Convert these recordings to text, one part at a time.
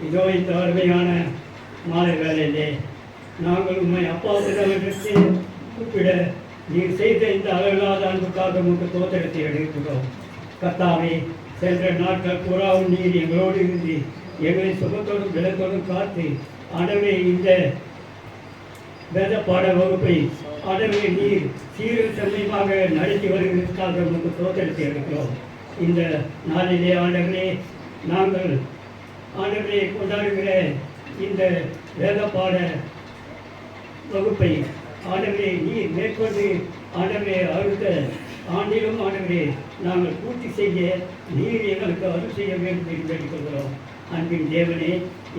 இதோ இந்த அருமையான மாலை வேலையிலே நாங்கள் உண்மை அப்பாவிடமிருந்து கூப்பிட நீர் செய்த இந்த அளவில்லாத அன்புக்காக உங்களுக்கு தோத்திரத்தை எடுக்கிறோம். கர்த்தாவே, சென்ற நாட்கள் பூராவும் நீர் எங்களோடு இருந்து எங்களை சுகத்தோடும் விலத்தோடும் காத்து ஆண்டவரே இந்த வேத பாட வகுப்பை ஆண்டவரே நீர் சீரும் செம்மையுமாக நடத்தி வருவதற்காக உங்களுக்கு தோத்திரத்தை எடுக்கிறோம். இந்த நாளிலே ஆண்டவரே நாங்கள் ஆண்டவரே கொண்டாடுகிற இந்த வேத பாட வகுப்பை ஆண்டவரே நீர் மேற்கொண்டு ஆண்டவரே அடுத்த ஆண்டிலும் ஆண்டவரே நாங்கள் பூர்த்தி செய்ய நீர் எங்களுக்கு அருள் செய்ய வேண்டும் என்று கேட்டுக்கொள்கிறோம். அன்பின் தேவனே,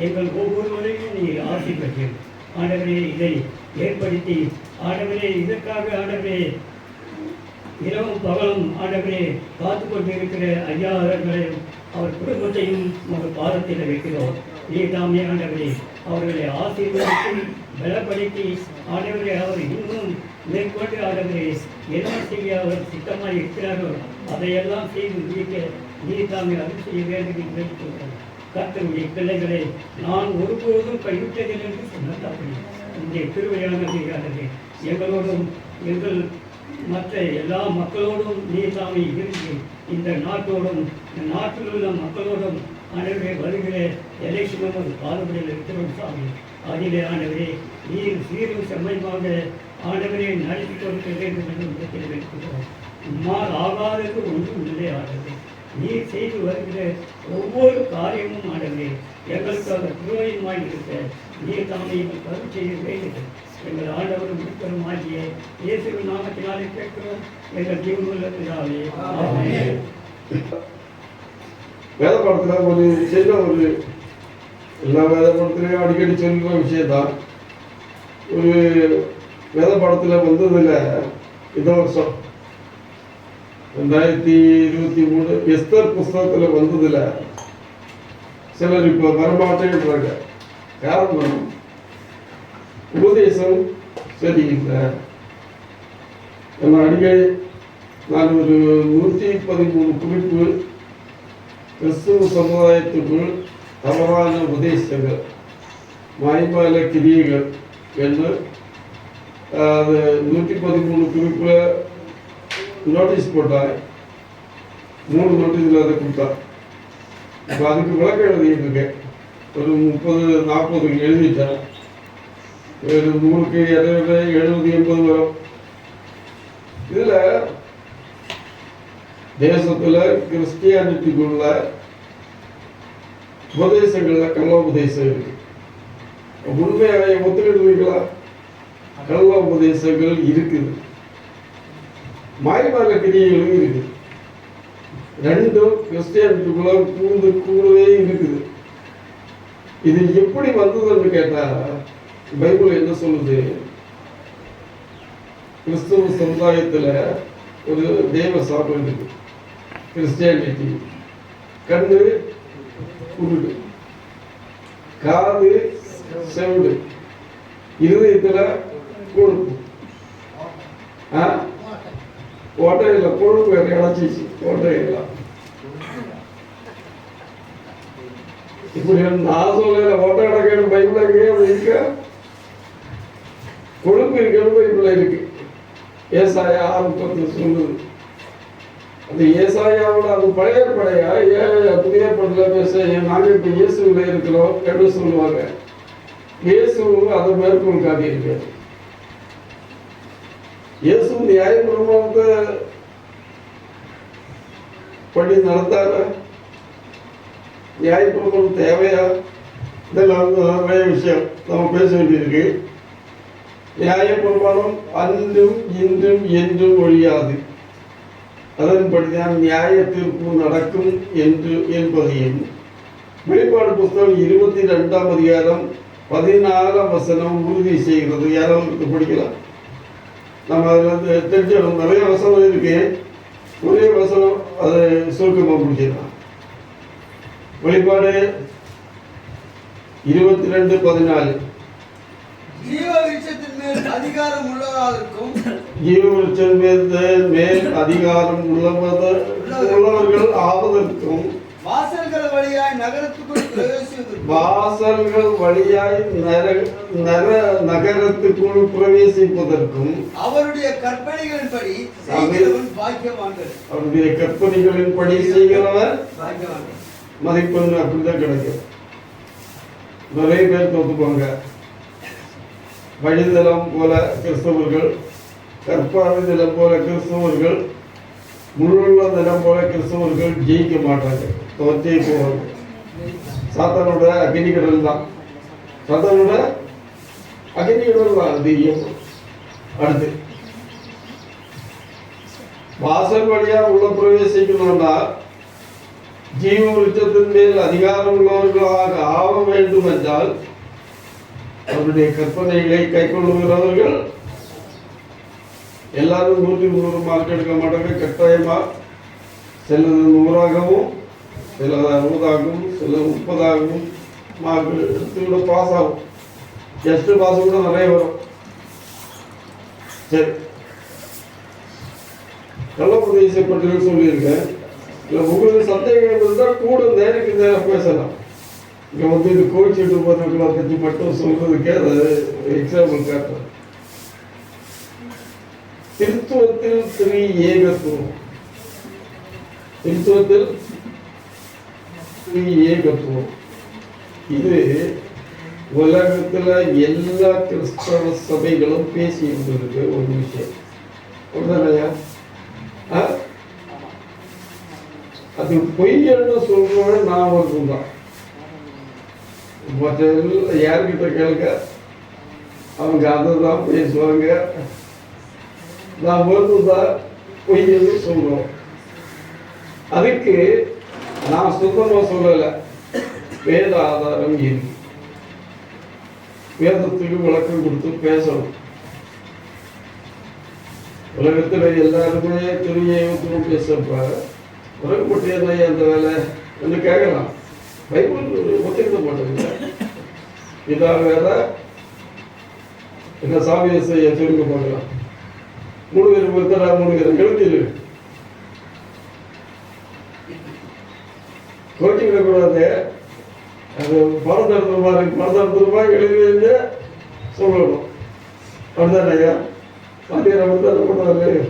எங்கள் ஒவ்வொருவரையும் நீர் ஆசீர்வதியும் ஆண்டவரே இதை ஏற்படுத்தி ஆண்டவரே இதற்காக ஆண்டவரே இரவும் பகலும் ஆண்டவரே காத்து கொண்டு இருக்கிற ஐயா அவர்களையும் அவர் குடும்பத்தையும் உங்கள் பாதத்தில் வைக்கிறோம். நீர் தாமே ஆண்டவரே அவர்களை ஆசீர்வதித்து பலப்படுத்தி ஆண்டவரே அவர் இன்னும் மேற்கொண்டு ஆண்டவரே என்ன செய்ய அவர் சித்தமாக இருக்கிறாரோ அதையெல்லாம் செய்து முடிக்க நீர் தாமே அருள் செய்ய வேண்டும் என்று கேட்டுக்கொள்கிறோம். கர்த்தருடைய பிள்ளைகளை நான் ஒருபோதும் கைவிட்டதில் என்று சொன்னது அப்படி இந்த திருவையானது ஆண்டவரே எங்களோடும் எங்கள் மற்ற எல்லா மக்களோடும் நீர் தாமே இருந்து இந்த நாட்டோடும் இந்த நாட்டில் உள்ள மக்களோடும் ஆண்டவரே வருகிற எலெக்ஷனும் ஒரு பாடுபடியில் இருக்கிறோம் சாமி. அதிலே ஆண்டவரே நீர் சீரும் செம்மையாக ஆண்டவரே நடத்தி கொடுக்க வேண்டும் என்று இடத்தில் வைக்கிறோம். உம்மால் ஆகாதது ஒன்றும் இல்லை ஆண்டவரே. நீர் செய்து வருகிற ஒவ்வொரு காரியமும் ஆண்டவரே எங்களுக்காக துரோகமாய் இருக்க நீர் தாமே எங்களுக்கு அருள் செய்ய வேண்டும். எங்கள் ஆண்டவரும் மீட்பரும் ஆகிய இயேசுவின் நாமத்தினாலே கேட்கிறோம் எங்கள் ஜீவனுள்ள பிதாவே, ஆமென். வேத பாடத்தில் ஒரு சின்ன ஒரு எல்லா வேத பாடத்திலையும் அடிக்கடி சொல்கிற விஷயந்தான். ஒரு வேத பாடத்தில் வந்ததில் இந்த வருஷம் 2023 எஸ்தர் புஸ்தகத்தில் வந்ததில் சிலர் இப்போ வரமாட்டேன்றாங்க. காரணம் உபதேசம் சரியில்லை. நம்ம அடிக்கடி நான் ஒரு 113 குறிப்பு கிறிஸ்துவ சமுதாயத்துக்குள் தவறான உபதேசங்கள் மாய்மால கிரியைகள் என்று அது 113 குறிப்பில் நோட்டீஸ் போட்டாங்க. 3 நோட்டீஸில் அதை கொடுத்தாங்க. இப்போ அதுக்கு விளக்கம் எழுதியிருக்கேன். ஒரு 30-40 எழுதிட்டேன். ஒரு 100க்கு 70-80 வரும். இதில் தேசத்தில் கிறிஸ்டியானிட்டிக்குள்ள உபதேசங்களில் கள்ள உபதேசம் இருக்கு. உண்மையாக ஒத்துக்கிடுவீங்களா? கள்ள உபதேசங்கள் இருக்குது, மாய்மால கிரியைகளும் இருக்குது. ரெண்டும் கிறிஸ்டியானிட்டிக்குள்ள கூடவே இருக்குது. இது எப்படி வந்ததுன்னு கேட்டா பைபிள் என்ன சொல்லுது? கிறிஸ்துவ சமுதாயத்தில் ஒரு தெய்வ சாபம் இருக்கு. கிறிஸ்டியானிட்டி கண்ணு குருடு, காது செவிடு, இருதயத்தில் கொழுப்பு, ஓட்டையில் கொழுப்பு இடைச்சிச்சு, ஓட்டையெல்லாம் இப்படி நான் சொல்ல ஓட்டை அடக்கணும் பைபிள் இருக்க, கொழுப்பு இருக்கணும் பைபிள் இருக்கு. ஏசாயா 6:10 சொல்லுது. அந்த ஏசாயாவோட அது பழைய படையா ஏன் புதிய படத்துல பேச நாங்கள் இப்போ இயேசுல இருக்கிறோம் என்று சொல்லுவாங்க. இயேசுவும் அதை மேற்கொள் காட்டியிருக்காரு. இயேசு நியாயப்பிரமாணத்தை படி நடத்தார, நியாயப்பிரமாணம் தேவையா? இதெல்லாம் நிறைய விஷயம் நம்ம பேச வேண்டியிருக்கு. நியாயப்பிரமாணம் அன்றும் இன்றும் என்றும் ஒழியாது, அதன்படிதான் நியாய தீர்ப்பு நடக்கும் என்று என்பதையும் வெளிப்பாடு புஸ்தகம் 22ஆம் அதிகாரம் 14ஆம் வசனம் உறுதி செய்கிறது. யாராவது படிக்கலாம். நம்ம அதில் தெரிஞ்சிடும். நிறைய வசனம் இருக்கு, ஒரே வசனம் அதை சுருக்கமாக முடிச்சிடலாம். வெளிப்பாடு 22:14 ஜீவ விருட்சத்தின் மேல் அதிகாரம் உள்ளவர்களுக்கும் மேல் அதிகாரம் உள்ளவர்கள் ஆவதற்கும் வாசல்கள் வழியாய் நகரத்துக்குள் பிரவேசிப்பதற்கும் வாசல்கள் வழியாய் நகரத்துக்குள் பிரவேசிப்பதற்கும் அவருடைய கற்பனைகளின்படி செய்கிறவன் பாக்கியவான்கள். அவருடைய கற்பனைகளின்படி செய்கிறவன் பாக்கியவான்கள். மதிப்பெண் அப்படிதான் கிடைக்கும். நிறைய பேர் தோத்துப்பாங்க. வழிநிலம் போல கிறிஸ்தவர்கள், கற்பாறை நிலம் போல கிறிஸ்தவர்கள், முழுள்ள நிலம் போல கிறிஸ்தவர்கள் ஜெயிக்க மாட்டாங்க, தோற்றே போவாங்க. சாத்தானோட அக்னி கடல் தான், சாத்தானோட அக்னி கடல் தான் அது. அடுத்து வாசல் வழியா உள்ள பிரவேசிக்கணும்னா ஜீவ விருட்சத்தின் மேல் அதிகாரம் உள்ளவர்களாக ஆக வேண்டும் என்றால் அவருடைய கற்பனைகளை கை கொள்ளுகிறவர்கள். எல்லாரும் 100 மார்க் எடுக்க மாட்டாங்க. கட்டாயமா சிலது 100ஆகவும் சில 60ஆகவும் சில 30ஆகவும் மார்க் எடுத்து கூட பாஸ் ஆகும். ஜஸ்ட் பாஸ் கூட நிறைய வரும். சரி, நல்ல பிரதேசப்பட்டு சொல்லியிருக்கேன். இல்லை உங்களுக்கு சந்தேகம் இருந்தால் கூட நேருக்கு நேரம் பேசலாம். இங்கே வந்து இது கோச்சிட்டு போகிறவங்களை பற்றி மட்டும் சொல்றதுக்கே அது எக்ஸாம்பிள் காட்டுறேன். திருத்துவத்தில் ஸ்ரீ ஏகத்துவம், திருத்துவத்தில் ஸ்ரீ ஏகத்துவம் இது உலகத்துல எல்லா கிறிஸ்தவ சபைகளும் பேசி இருந்திருக்கு ஒரு விஷயம். அப்படிதானயா? அது பொய்யன்னு சொல்றவன் நான் ஒருத்தன் தான். மற்ற யார்கிட்ட கேளுங்க, அவங்க அதை தான் பேசுவாங்க. நான் ஒருத்தன் பொய்யன்னு சொல்றோம். அதுக்கு நான் சுத்தமா சொல்லலை, வேத ஆதாரம் இருக்கு. வேதத்துக்கு விளக்கம் கொடுத்து பேசணும். உலகத்துல எல்லாருமே திருவிழா பேசப்ப உலகப்பட்டு என்ன அந்த வேலை என்று கேட்கலாம். பைபிள் ஒத்துக்கிட்ட மாட்டேங்க. இதான் வேற என்ன சாமியை செய்ய சொல்லுங்க பார்க்கலாம். 3 பேர் ஒருத்தரா 3 பேர் எழுதிரு கோச்சிக்கிட கூடாது. அது பணம் தரத்துருமா எழுதி சொல்லணும். அப்படிதான் ஐயா பாத்தியா பண்ணுவாரு.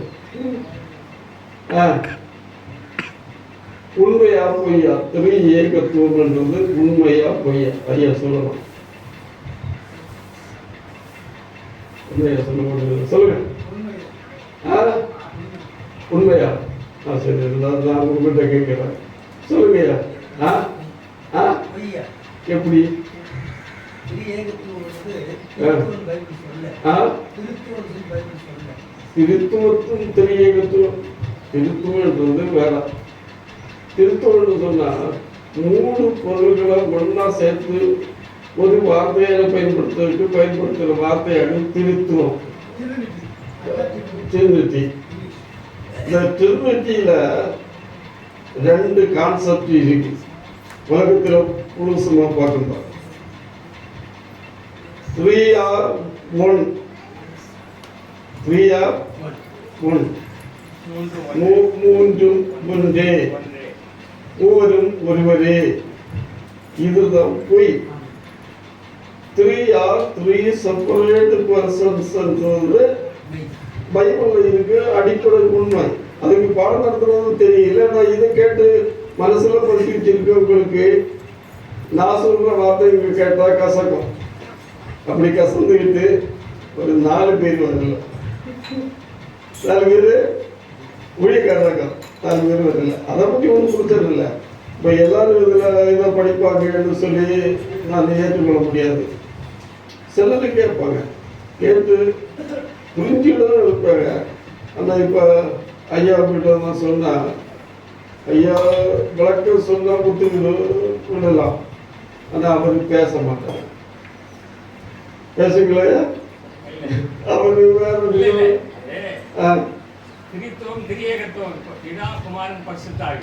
உண்மையா பொய்யா? திரு ஏகத்துவம்ன்றது உண்மையா பொய்யா? ஐயா சொல்லணும். உண்மையா சொல்ல முடியாது, சொல்லுங்க. உண்மையா? சரி, நான் உங்ககிட்ட கேட்கிறேன், சொல்லுங்கய்யா. எப்படி? திருத்துவத்தும் திரு ஏகத்துவம். திருத்துவம்ன்றது வேற. திருத்துவம்னு சொன்னா 3 பொருள்களை ஒன்னா சேர்த்து ஒரு வார்த்தையில பயன்படுத்துற வார்த்தையாக திருத்துவம். திருநெற்றி. இந்த திருநெற்றியில 2 கான்செப்ட் இருக்கு. உலகத்துல புதுசுமா பார்க்கணும். 3 are 1. 3 are 1. மூன்றும் ஒன்றே, மூவரும் ஒருவரே. இதுதான் பொய். 3 are 3 separate persons என்றது பைபிள்ல இருக்கு, அடிப்படை உண்மை. அதுக்கு பாடம் நடத்துறது தெரியல. நான் இதை கேட்டு மனசுல படிச்சு வச்சிருக்கவங்களுக்கு நான் சொல்ற வார்த்தை இங்க கேட்டா கசக்கும். அப்படி கசந்துக்கிட்டு ஒரு 4 பேர் வரல, 4 பேர் ஊழியக்காரங்க, 4 பேர் வரல. அதை பற்றி ஒன்றும் கொடுத்தது இல்லை. இப்போ எல்லாரும் இதை படிப்பாங்கன்னு சொல்லி நான் ஏற்றுக்கொள்ள முடியாது. சிலர் கேட்பாங்க, கேட்டு புரிஞ்சுக்கிட்டு இருப்பாங்க. ஆனால் இப்போ ஐயா கிட்ட நான் சொன்னா, ஐயா விளக்கம் சொன்னா புத்துக்கிட்டு விடலாம். ஆனால் அவரு பேச மாட்டாங்க. பேசுங்களா? அவரு வேற திரித்துவம் திரியேகத்துவம். பிதா குமாரன் பரிசுத்தாவி.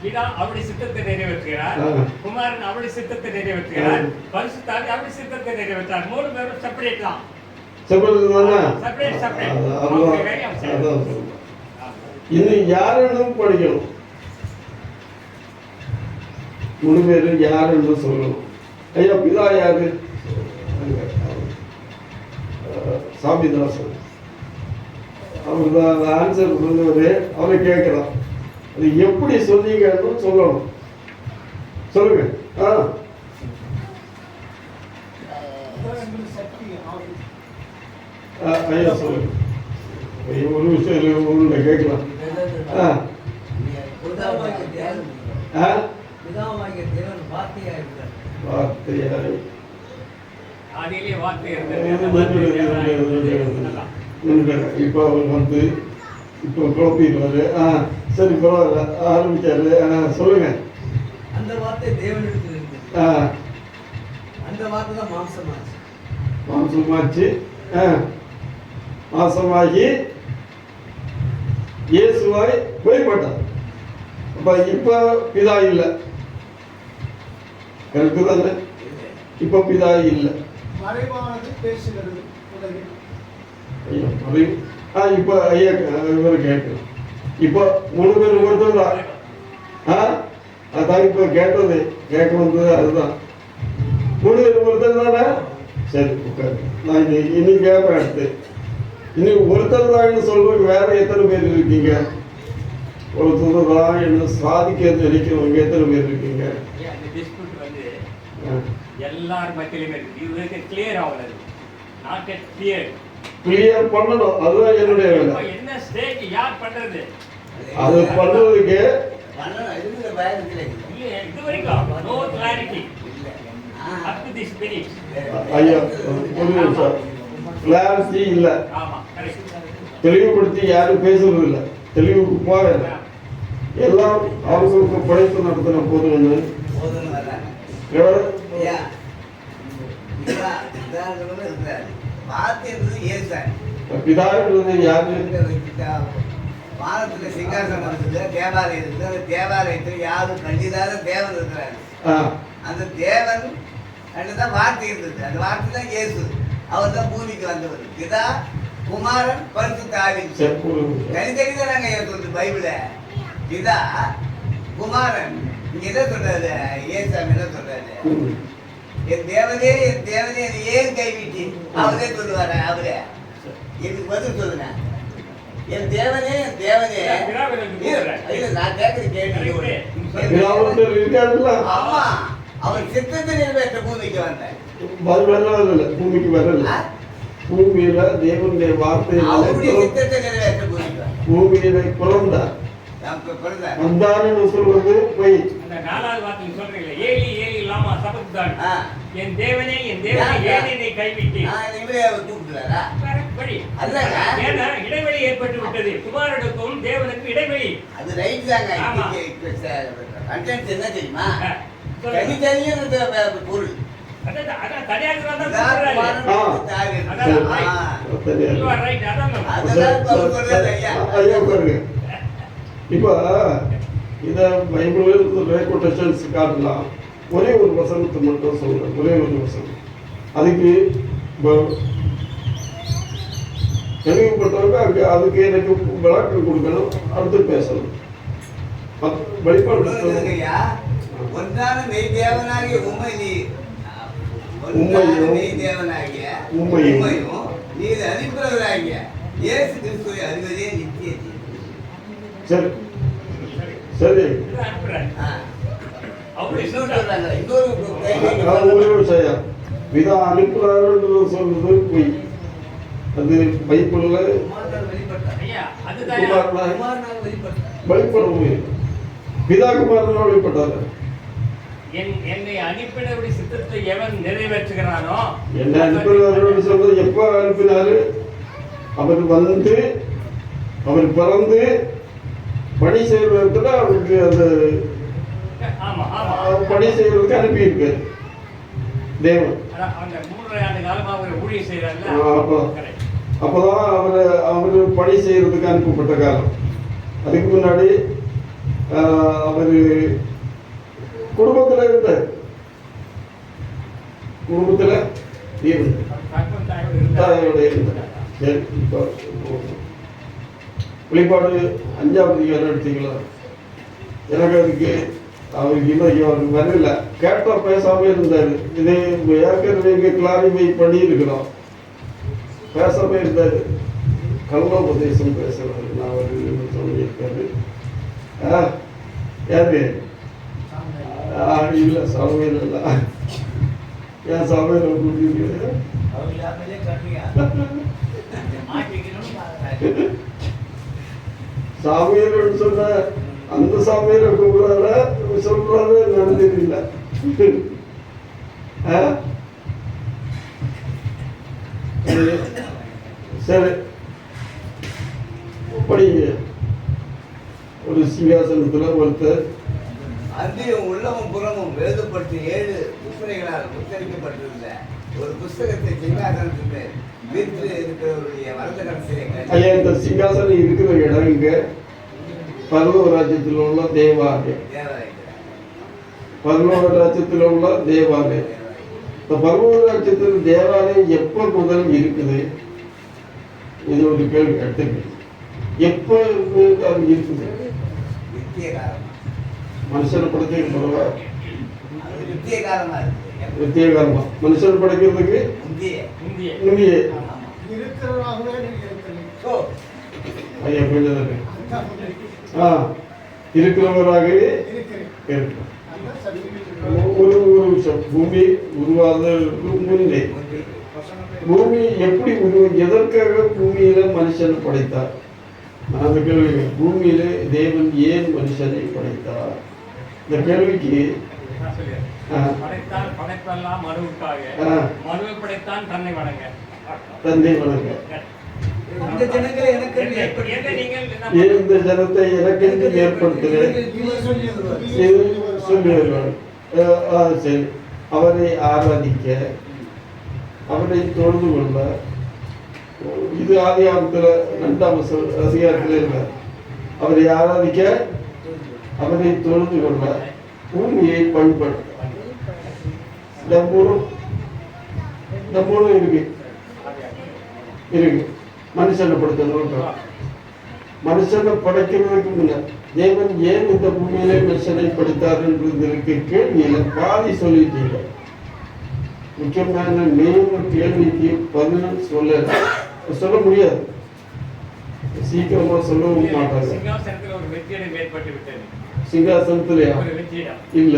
பிதா அவருடைய சித்தத்தை நிறைவேற்றுகிறார், குமாரன் அவருடைய சித்தத்தை நிறைவேற்றுகிறார், பரிசுத்தாவி அவருடைய சித்தத்தை நிறைவேற்றார். 3 பேரும் செப்பரேட் தான். இன்னும் யாரும் படிக்கணும். முழு பேர் யார் என்று சொல்லணும். ஐயா பிதா யாரு? சாமிதாசன். அவர் தான் ஆன்சர் சொன்னவர். அவரை கேட்கலாம், அது எப்படி சொன்னீங்கன்னு சொல்லணும். சொல்லுங்க. ஐயா சொல்லுங்க. ஒரு விஷயம் உங்களை கேட்கலாம். இப்போ அவர் வந்து இப்போ குழப்பிடுவாரு. சரி பரவாயில்ல, ஆரம்பிச்சாரு. சொல்லுங்க. அந்த வார்த்தை தேவனிடத்தில் இருந்தது. அந்த வார்த்தை தான் மாம்சமாச்சு. மாசமாகி இயேசுவாய் வெளிப்பட்டார். அப்ப இப்ப பிதா இல்லை, கரெக்டு தானே? இப்ப பிதா இல்லை. மறைவானது பேசுகிறது. இப்ப ஐயா இவரை கேட்கலாம். இப்ப மூணு பேர் ஒருத்தர் தான். அதான் இப்ப கேட்டது, கேட்க வந்தது அதுதான். மூணு பேர் ஒருத்தர் தானே? சரி உட்காரு. நான் இனி கேட்பேன். அடுத்து இனி ஒருத்தர் தான் சொல்றதுக்கு வேற எத்தனை பேர் இருக்கீங்க? ஒருத்தர் தான் என்ன சாதிக்க நினைக்கிறவங்க எத்தனை பேர் இருக்கீங்க? எல்லாரும் மத்தியிலுமே இருக்கு. கிளியர் ஆகல, நாட் கிளியர். கிளியர் பண்ணணும், அதுதான் என்னுடைய வேலை. என்ன ஸ்டேஜ் யார் பண்றது? அது பண்றதுக்கு இது வரைக்கும் நோ கிளாரிட்டி. ஐயா ஒரு நிமிஷம். கிளாரிட்டி இல்லை, தெளிவுபடுத்தி யாரும் பேசுறது இல்லை, தெளிவுக்கு போக எல்லாம் அவங்களுக்கு படைப்பு நடத்தின போதும் பிதான்றது யாரு? வானத்துல சிங்காசனம் இருக்குது, தேவாலயம் இருக்குது. அந்த தேவாலயத்தில் யாரும் கண்டிதாத தேவன் இருக்கிறாரு. அந்த தேவன் தான் வார்த்தை இருந்தது. அந்த வார்த்தை தான் இயேசு. அவர் தான் பூமிக்கு வந்தவர். பிதா, குமாரன், பரிசுத்த ஆவி. தனித்தனி தான் நாங்க சொல்றது பைபிள. பிதா, குமாரன். இங்க என்ன சொல்றாரு? ஏசாமி என்ன சொல்றாரு? என் தேவனே ஏன் கைவிட்டி? அவரே சொல்லுவாரு. அவரே எனக்கு பதில் சொல்லுங்க. என் தேவனே இல்ல, நான் கேட்கறது கேட்டு. ஆமா, அவர் சித்தத்தை நிறைவேற்ற பூமிக்கு வந்தார். பூமிக்கு வரல. பூமியில தேவனுடைய வார்த்தை அவருடைய சித்தத்தை நிறைவேற்ற பூமியில பிறந்தார். வந்தாருன்னு சொல்றது போய். அந்த நாலாவது வார்த்தை சொல்றீங்களா? ஏலி ஏலி லாமா சபக்தான். என் தேவனே ஏன் என்னை கைவிட்டீர்? கூப்பிடுறாரா? ஏன்னா இடைவெளி ஏற்பட்டு விட்டது. குமாரனுக்கும் தேவனுக்கும் இடைவெளி. அது ரைட் தாங்க. கண்டென்ட் என்ன தெரியுமா? தனித்தனியான பொருள். இப்ப இத பைபிள் கொட்டேஷன்ஸ் காட்டலாம். ஒரே ஒரு வசனத்தை மட்டும் சொல்றேன். ஒரே ஒரு வசனம். அதுக்கு தெளிவுபட்டவங்க அதுக்கு எனக்கு விளக்கம் கொடுக்கணும். அடுத்து பேசணும். வெளிப்பாடு ஒன்றான மெய் தேவனாகிய உண்மையும் நீர் அனுப்புறவராகிய இயேசு கிறிஸ்துவை அறிவதே நித்திய ஜீவன். சரி சரி. விதா அனுப்புறாரு சொல்றது பொய். அது பைபிள்ல வெளிப்படவும் பிதா குமாரனால் வெளிப்பட்டாரு. என்னை அனுப்பினருடைய சித்தத்தை எவன் நிறைவேற்றுகிறானோ, என்னை அனுப்பினவரோடு சொல்றது எப்ப அனுப்பினாரு? அவர் வந்து அவர் பிறந்து பணி செய்வதற்கு அவருக்கு அந்த பணி செய்வதற்கு அனுப்பியிருக்காரு தேவன். அப்பதான் அவரு பணி செய்யறதுக்கு அனுப்பப்பட்ட காலம். அதுக்கு முன்னாடி அவரு குடும்பத்துல இருந்தார். வெளிப்பாடு 5ஆம் அதிகாரம் எடுத்தீங்களா? எனக்கு அதுக்கு அவருக்கு இன்னும் வரல. கேட்டா பேசாம இருந்தாரு. இதை ஏற்கனவே இங்கே கிளாரிஃபை பண்ணி இருக்கிறோம். பேசாம இருந்தாரு. கள்ளோபதேசம் பேசுறாரு. நான் அவர் சொல்லியிருக்காரு. யாரு இல்லை சமையல் இல்லை. ஏன் சமையல் கூட்டிட்டு சாமியல் சொன்ன அந்த சாமியில கூப்பிடாத சொல்றாரு நடந்ததில்லை. சரி படிங்க. ஒரு சிங்காசனத்துல ஒருத்தர் அந்தியும் உள்ளமும் புறமும் எழுதப்பட்டு 7 புஸ்தகங்களால் முத்தரிக்கப்பட்டிருந்த ஒரு புஸ்தகத்தை சிங்காசனத்துக்கு வீட்டில் இருக்கிறவருடைய வலது கடைசியை ஐயா, இந்த சிங்காசனம் இருக்கிற இடம் இங்க பரலோக ராஜ்யத்தில் உள்ள தேவாலயம். பரலோக ராஜ்யத்தில் உள்ள தேவாலயம். இந்த பரலோக ராஜ்யத்தில் தேவாலயம் எப்ப முதல் இருக்குது? இது ஒரு கேள்வி. அடுத்த எப்ப அது இருக்குது? மனுஷனை படைக்கிறதுக்கு வித்திய காலமா? மனுஷன் படைக்கிறதுக்கு முந்தியே. ஐயா கொஞ்சம் இருக்கிறவராகவே இருக்கும். ஒரு விஷயம், பூமி உருவாதற்கு முன்னே பூமி எப்படி எதற்காக பூமியில மனுஷன் படைத்தார்? அந்த கேள்வி. பூமியில தேவன் ஏன் மனுஷனை படைத்தார்? இந்த கேள்விக்கு தந்தை வணங்க. இந்த ஜனத்தை எனக்கென்று ஏற்படுத்துகிறேன் சொல்லுவார்கள். சரி, அவரை ஆராதிக்க, அவரை தொழுது கொள்ள. இது ஆதியாகத்துல 2ஆம் அதிகாரத்தில் இருக்க. அவரை ஆராதிக்க, அவரை தொழுது கொள்ள, பூமியை பண்படுத்த. இந்த மூணு இருக்கு. மனுஷனை படைத்தணும். மனுஷனை படைக்கிறதுக்கு முன்ன தேவன் ஏன் இந்த பூமியிலே மனுஷனை படைத்தார் என்றதற்கு கேள்வியில பாதி சொல்லிட்டீங்க. முக்கியமான நேர கேள்விக்கு பதில் சொல்ல முடியாது. சீக்கிரமா சொல்லவும் மாட்டாங்க. சிங்காசனத்திலயா? இல்ல,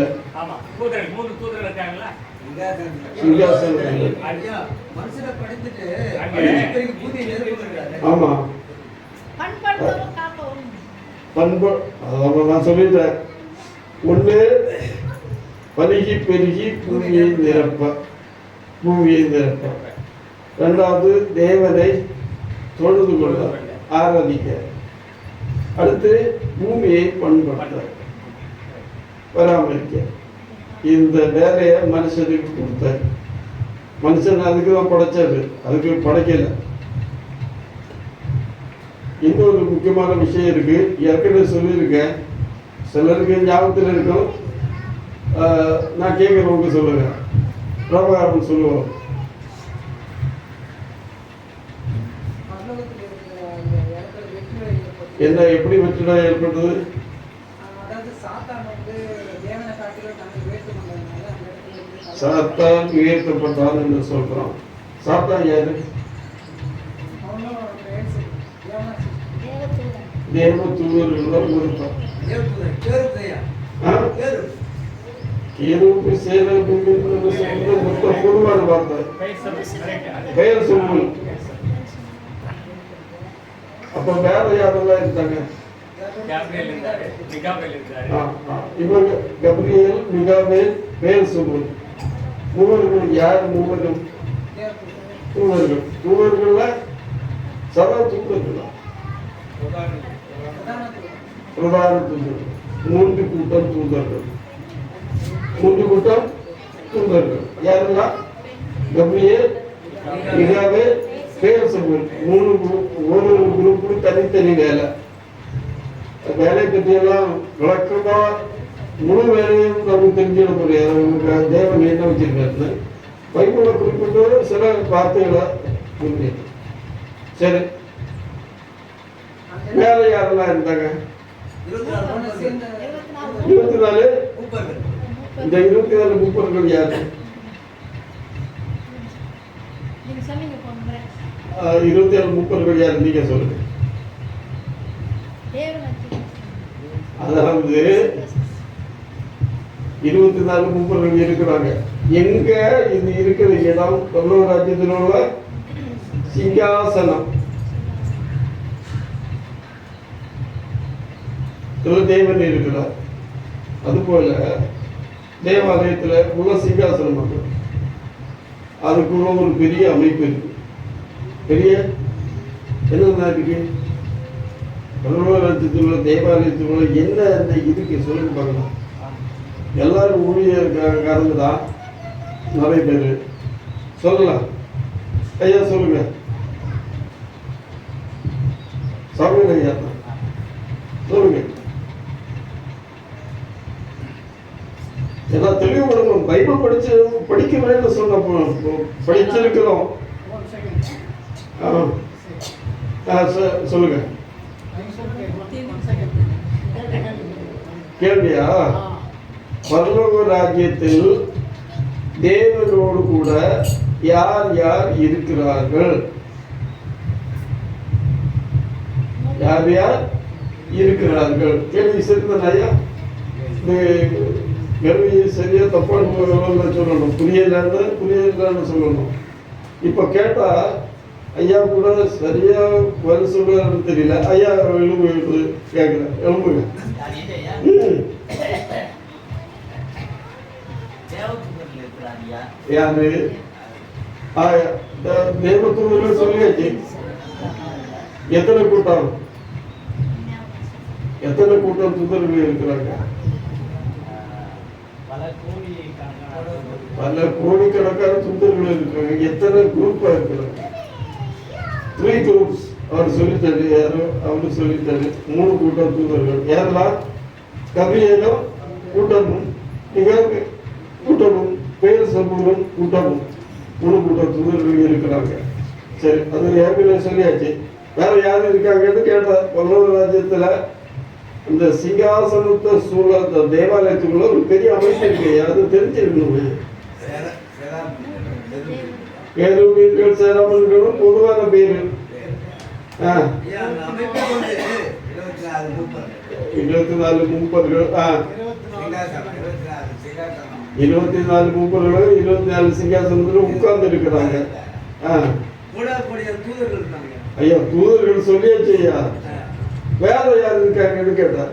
ஆமா பண்பு. நான் சொல்லிட்டேன். ஒண்ணு பருகி பெருகி பூமியை நிரப்ப. 2வது தேவனை தொழுது கொள்ள, ஆராதிக்க. அடுத்து பூமியை பண்படுத்த, பராமரிக்க. இந்த வேலையை மனுஷனுக்கு கொடுத்தாரு. மனுஷன் அதுக்கு தான் படைச்சாரு, அதுக்கு படைக்கல. இன்னொரு முக்கியமான விஷயம் இருக்கு. ஏற்கனவே சொல்லியிருக்கேன். சிலருக்கு ஞாபகத்தில் இருக்கும். நான் கேட்குறவங்க சொல்லுங்க. பிரபாகரன் சொல்லுவோம். என்ன, எப்படி வெற்றிடா ஏற்பட்டது? சாத்தான் உயர்த்தப்பட்டான் என்று சொல்றோம். சாத்தான் யாரு? தேவ தூதர்கள் இருப்பான். கேருபு சேரபு மொத்த பொதுவான வார்த்தை பெயர் சொல்லு. அப்ப வேற யாரெல்லாம் இருந்தாங்க? இவங்க கப்ரியேல், மிகாவேல், பெயர் சொல்லு. மூவர்கள் யார்? மூவர்கள் தூதர்கள்ல சதா தூதர்கள், பிரதான தூதர்கள். 3 கூட்டம் தூதர்கள். 3 கூட்டம் தூதர்கள் யாரெல்லாம்? கப்ரியேல், மிகாவேல், பெயர் சொல்லு. 3 ஒரு குரூப்பு தனித்தனி வேலை. வேலை பற்றியெல்லாம் விளக்கமா முழு வேலையும் நமக்கு தெரிஞ்சிட முடியாது. தேவன் என்ன வச்சிருக்காரு பைபிளை குறிப்பிட்டு சில வார்த்தைகளை. சரி, வேலை யாரெல்லாம் இருந்தாங்க? 24 மூப்பர்கள். இந்த 24 மூப்பர்கள் யாரு? 24 மூப்பர்கள் யாரு நீங்க சொல்லுங்க. அதாவது 24 மூப்பர்கள் இருக்கிறாங்க. எங்க இது இருக்கிற இடம் பரலோக ராஜ்யத்தில் உள்ள சிங்காசனம். தேவன் இருக்கிறார். அதுபோல தேவாலயத்துல உள்ள சிங்காசனம் மக்கள் அதுக்குள்ள ஒரு பெரிய அமைப்பு இருக்கு. பெரிய என்ன இருக்கு? பரலோகத்தில் உள்ள தேவாலயத்தில் உள்ள என்ன இருக்கு சொல்லுங்க பார்க்கலாம். எல்லாரும் ஊழியர்காரங்க தான் நிறைய பேர். சொல்லலாம் ஐயா, சொல்லுங்க. சொல்லுங்க ஐயா, சொல்லுங்க. எல்லாம் தெளிவுபடணும். பைபிள் படிக்கிறேன்னு சொன்ன படிச்சிருக்கிறோம். சொல்லுங்க. கேள்வியா? பரலோக ராஜ்யத்தில் தேவனோடு கூட யார் யார் இருக்கிறார்கள்? யார் யார் இருக்கிறார்கள்? கேள்வி சரிதான் ஐயா. கேள்வி சரியா தப்பான்னு சொல்லணும். புரியலன்னு சொல்லணும். இப்ப கேட்டா ஐயா கூட சரியா பதில் சொல்றாருன்னு தெரியல. ஐயா எழும்பு கேட்கிறேன். எழும்புங்க. யாரு? தேவதூதர்கள் சொல்லியாச்சு. எத்தனை கூட்டம் தூதர்கள் இருக்கிறாங்க? பல கோடிக்கணக்கான தூதர்கள் இருக்கிறாங்க. எத்தனை குரூப்பா இருக்கிறாங்க? 3 groups. அவர் சொல்லித்தாரு. யாரோ அவரு சொல்லித்தாரு. 3 கூட்டம் தூதர்கள். யாரெல்லாம்? கபிரியலும் கூட்டமும், கூட்டமும், பெயர் சமூகம் கூட்டமும், 3 கூட்டம் தூதர்கள் இருக்கிறாங்க. சரி, அது ஏற்கனவே சொல்லியாச்சு. வேற யாரு இருக்காங்கன்னு கேட்டா, பரலோக ராஜ்யத்துல இந்த சிங்காசனத்தை சூழ அந்த தேவாலயத்துக்குள்ள ஒரு பெரிய அமைப்பு இருக்கு. அது தெரிஞ்சிருக்கணும். கேருபீன்கள், சேராபீன்களும் பொதுவான பேரு. 24 மூப்பர்கள். 24 மூப்பர்களும் 24 சிங்காசனத்துல உட்கார்ந்து இருக்கிறாங்க. ஐயா, தூதர்கள் சொல்லியாச்சு ஐயா. வேற யாரு இருக்காங்கன்னு கேட்டார்.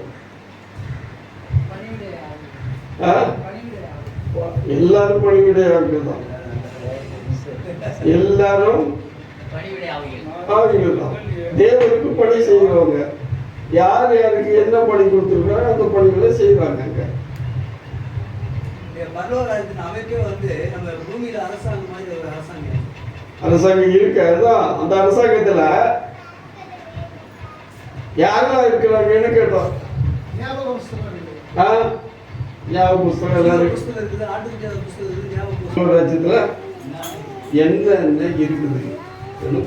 எல்லாரும் பணிவிடையாளர்கள் தான். எல்லாரும் ஆவிகள் தான். தேவனுக்கு பணி செய்வாங்க. யார் யாருக்கு என்ன பணி கொடுத்துருக்காங்க அந்த பணிகளை செய்வாங்க. அரசாங்கம் இருக்கு. அதுதான் அந்த அரசாங்கத்துல யாரெல்லாம் இருக்கிறாங்கன்னு கேட்டோம். ஞாபக புஸ்தகம் ராஜ்யத்துல என்ன இருக்குது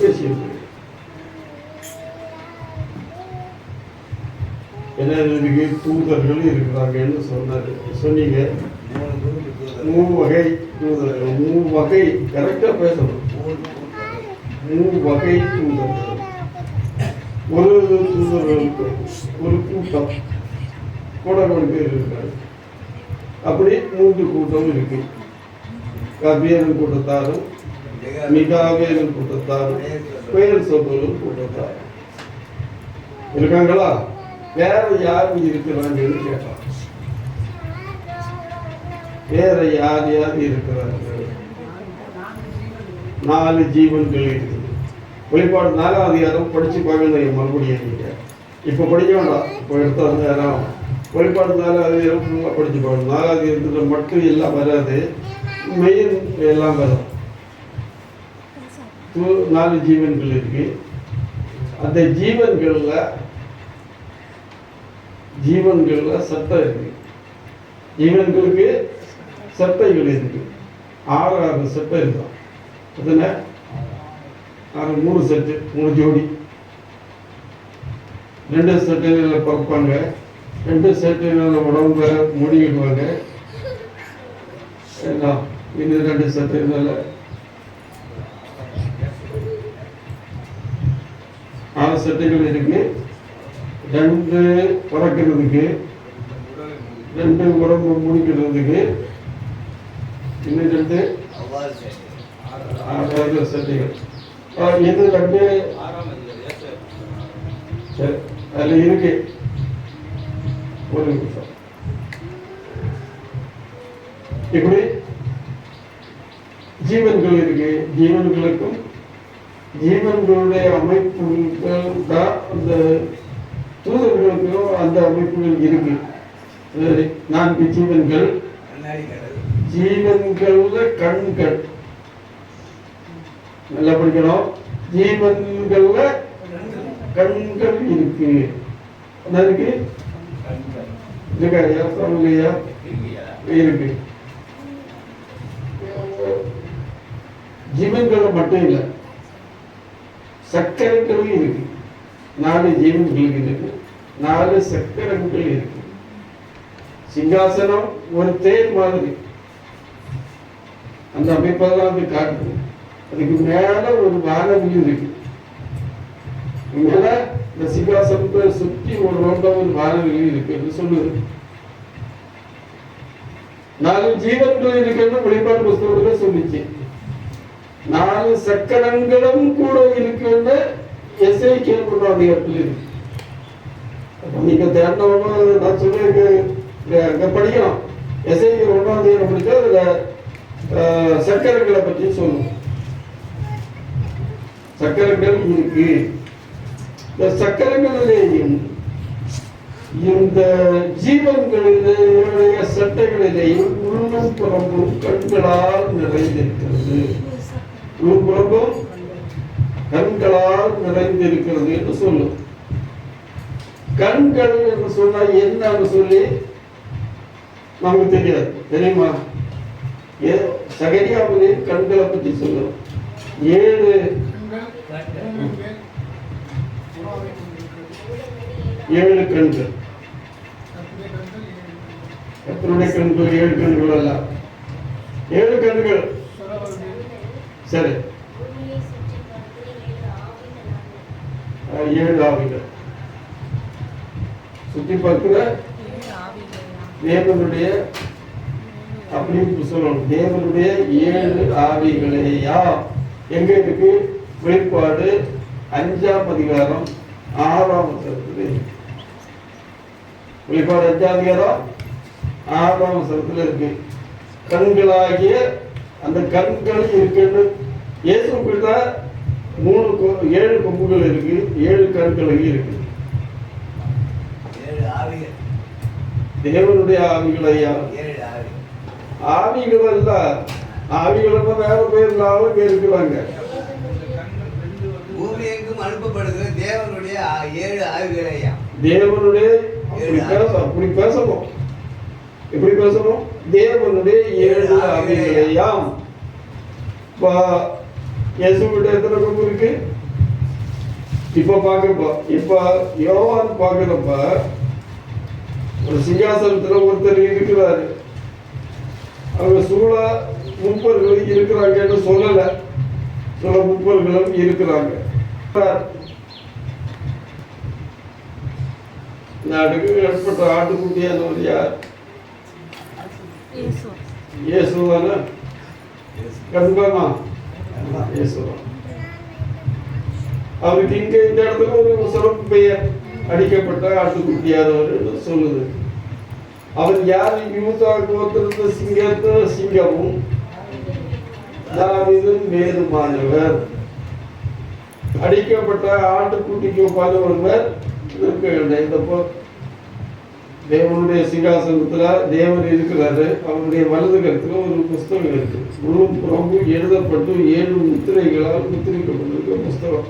பேசியிருக்கு. என்ன இருக்கு? தூதர்கள் இருக்கிறாங்கன்னு சொன்னீங்க. 3 வகை தூதர்கள். 3 வகை கரெக்டா பேசணும். 3 வகை தூதர்கள். ஒரு தூதர்களுக்கு ஒரு கூட்டம் கோடான பேர் இருக்காங்க. அப்படி 3 கூட்டம் இருக்கு. கபியன் கூட்டத்தாரும், மிகாவேலன் கூட்டத்தாரும், பெயர் சபையும் கூட்டத்தாரும் இருக்காங்களா? வேற யாரும் இருக்கிறாங்கன்னு கேட்டான். வேற யார் யார் இருக்கிறார்கள்? 4 ஜீவன்கள் இருக்குது. வெளிப்பாடு 4ஆம் அதிகாரம் படிச்சு பார்க்கணும். மறுபடியும் நீங்க இப்ப படிக்க வேண்டாம். இப்போ எடுத்த நேரம் வெளிப்பாடு 4ஆம் அதிகாரம் ஃபுல்லாக படிச்சு பார்க்கணும். 4ஆம் அதிகாரத்துல மட்டும் எல்லாம் வராது, மெயின் எல்லாம் வரும். 4 ஜீவன்கள் இருக்கு. அந்த ஜீவன்கள்ல சட்டம் இருக்கு. ஜீவன்களுக்கு சட்டைகள் இருக்கு. 6 சட்டை இருக்கும். அதுல 3 செட்டு, 3 ஜோடி. 2 சட்டைகளில் பிறப்பாங்க, 2 சட்டையினால உடம்ப மூடிடுவாங்க. எல்லாம் இன்னும் 2 சட்டையினால 4 சட்டைகள் இருக்கு. 2 பறக்கிறதுக்கு, 2 உடம்பு முடிக்கிறதுக்கு, இன்னும் 2 6 சட்டைகள். இது 2 சரி அதில் இருக்கு. ஒரு நிமிஷம். இப்படி ஜீவன்கள் இருக்கு. ஜீவன்களுக்கும் ஜீவன்களுடைய அமைப்புகள் தான் அந்த தூதர்களுக்கும் அந்த அமைப்புகள் இருக்கு. 4 ஜீவன்கள். ஜீவன்கள்ல கண்கள் நல்லா படிக்கணும். ஜீவன்கள்ல கண்கள் இருக்கு. என்ன இருக்கு? இருக்கா? இல்லையா? இருக்கு. ஜீவன்கள் மட்டும் இல்லை, சக்கரங்களும் இருக்கு. 4 ஜீவன்கள் இருக்கு, 4 சக்கரங்கள் இருக்கு. சிங்காசனம் ஒரு தேர் மாதிரி அந்த அமைப்பெல்லாம் அது காட்டுது. அதுக்கு மேல ஒரு வானவில் இருக்கு. மேல இந்த சிங்காசனத்தை சுற்றி ஒரு ரோட்டம் ஒரு வானவில் இருக்கு என்று சொல்லுது. 4 ஜீவன்கள் இருக்குன்னு வெளிப்பாடு புஸ்தகத்துல சொல்லிச்சு. 4 சக்கரங்களும் கூட இருக்குன்னு எசேக்கியேல் 1ஆம் அதிகாரத்தில் இருக்கு. நீங்க தேர்ந்தவங்க நான் சொல்லியிருக்க படிக்கலாம். எசேக்கியேல் 1ஆம் அதிகாரம் படிச்சா அதுல சக்கரங்களை பற்றி சொல்லும். சக்கரங்கள் இருக்கு. இந்த சக்கரங்களிலேயும் இந்த ஜீவன்களிலேயே சட்டைகளிலேயும் உள்ளும் புறம்பும் கண்களால் நிறைந்திருக்கிறது. உள்ளும் புறம்பும் கண்களால் நிறைந்திருக்கிறது என்று சொல்லும். கண்கள் என்று சொன்னா என்னன்னு சொல்லி நமக்கு தெரியாது, தெரியுமா? சகரியாவிலே கண்களை பற்றி சொல்லும். 7 கண்கள். கர்த்தருடைய கண்கள் 7 கண்கள் அல்ல, 7 கண்கள். சரி, 7 ஆவிகள் சுத்தி பார்க்கிற தேவனுடைய அப்படின்னு சொல்லணும். தேவனுடைய 7 ஆவிகளையா எங்க இருக்கு? வெளிப்பாடு 5ஆம் அதிகாரம் 6ஆம் வசனத்தில். வெளிப்பாடு 5ஆம் அதிகாரம் 6ஆம் வசனத்தில் இருக்கு. கண்களாகிய அந்த கண்கள் இருக்குன்னு இயேசு கிட்ட 7 கொம்புகள் இருக்கு, 7 கண்கள் இருக்கு. தேவனுடைய ஆவிகளையா? ஆவிகள் அல்ல, ஆவிகள் வேற பேர் இருக்கிறாங்க. பூமி எங்கும் அனுப்பப்படுகிற தேவனுடைய 7 ஆவிகளையா? தேவனுடைய அப்படி பேசணும். எப்படி பேசணும்? தேவனுடைய 7 ஆவிகளையாம். இயேசுவிட்ட எத்தனை கொம்பு இருக்கு? இப்ப யோவான் பார்க்கிறப்ப ஒரு சிங்காசனத்துல ஒருத்தர் இருக்கிறாரு. அவங்க சூழ 30 இருக்கிறாங்கன்னு சொல்லல, சில 30 இருக்கிறாங்க. நாட்டுக்கு ஏற்பட்ட ஆட்டுக்குட்டியானவர் யார்? இயேசுதானா? கன்ஃபார்மா இயேசுதான். அவருக்கு இங்க இந்த இடத்துல ஒரு சிறப்பு பெயர் அடிக்கப்பட்ட ஆட்டுக்குட்டியானவர் சொல்லுது. அவர் யார்? யூதா கோத்திரத்து சிங்கமும் தாவீதின் வேறுமானவர். அடிக்கப்பட்ட ஆட்டுக்குட்டிக்கு ஒப்பான ஒருவர் இருக்க. தேவனுடைய சிங்காசனத்துல தேவன் இருக்கிறாரு. அவருடைய வலது கருத்துல ஒரு புஸ்தகம் இருக்கு. முழும் புறம்பும் எழுதப்பட்டு 7 முத்திரைகளால் முத்திரிக்கப்பட்டிருக்க புஸ்தகம்.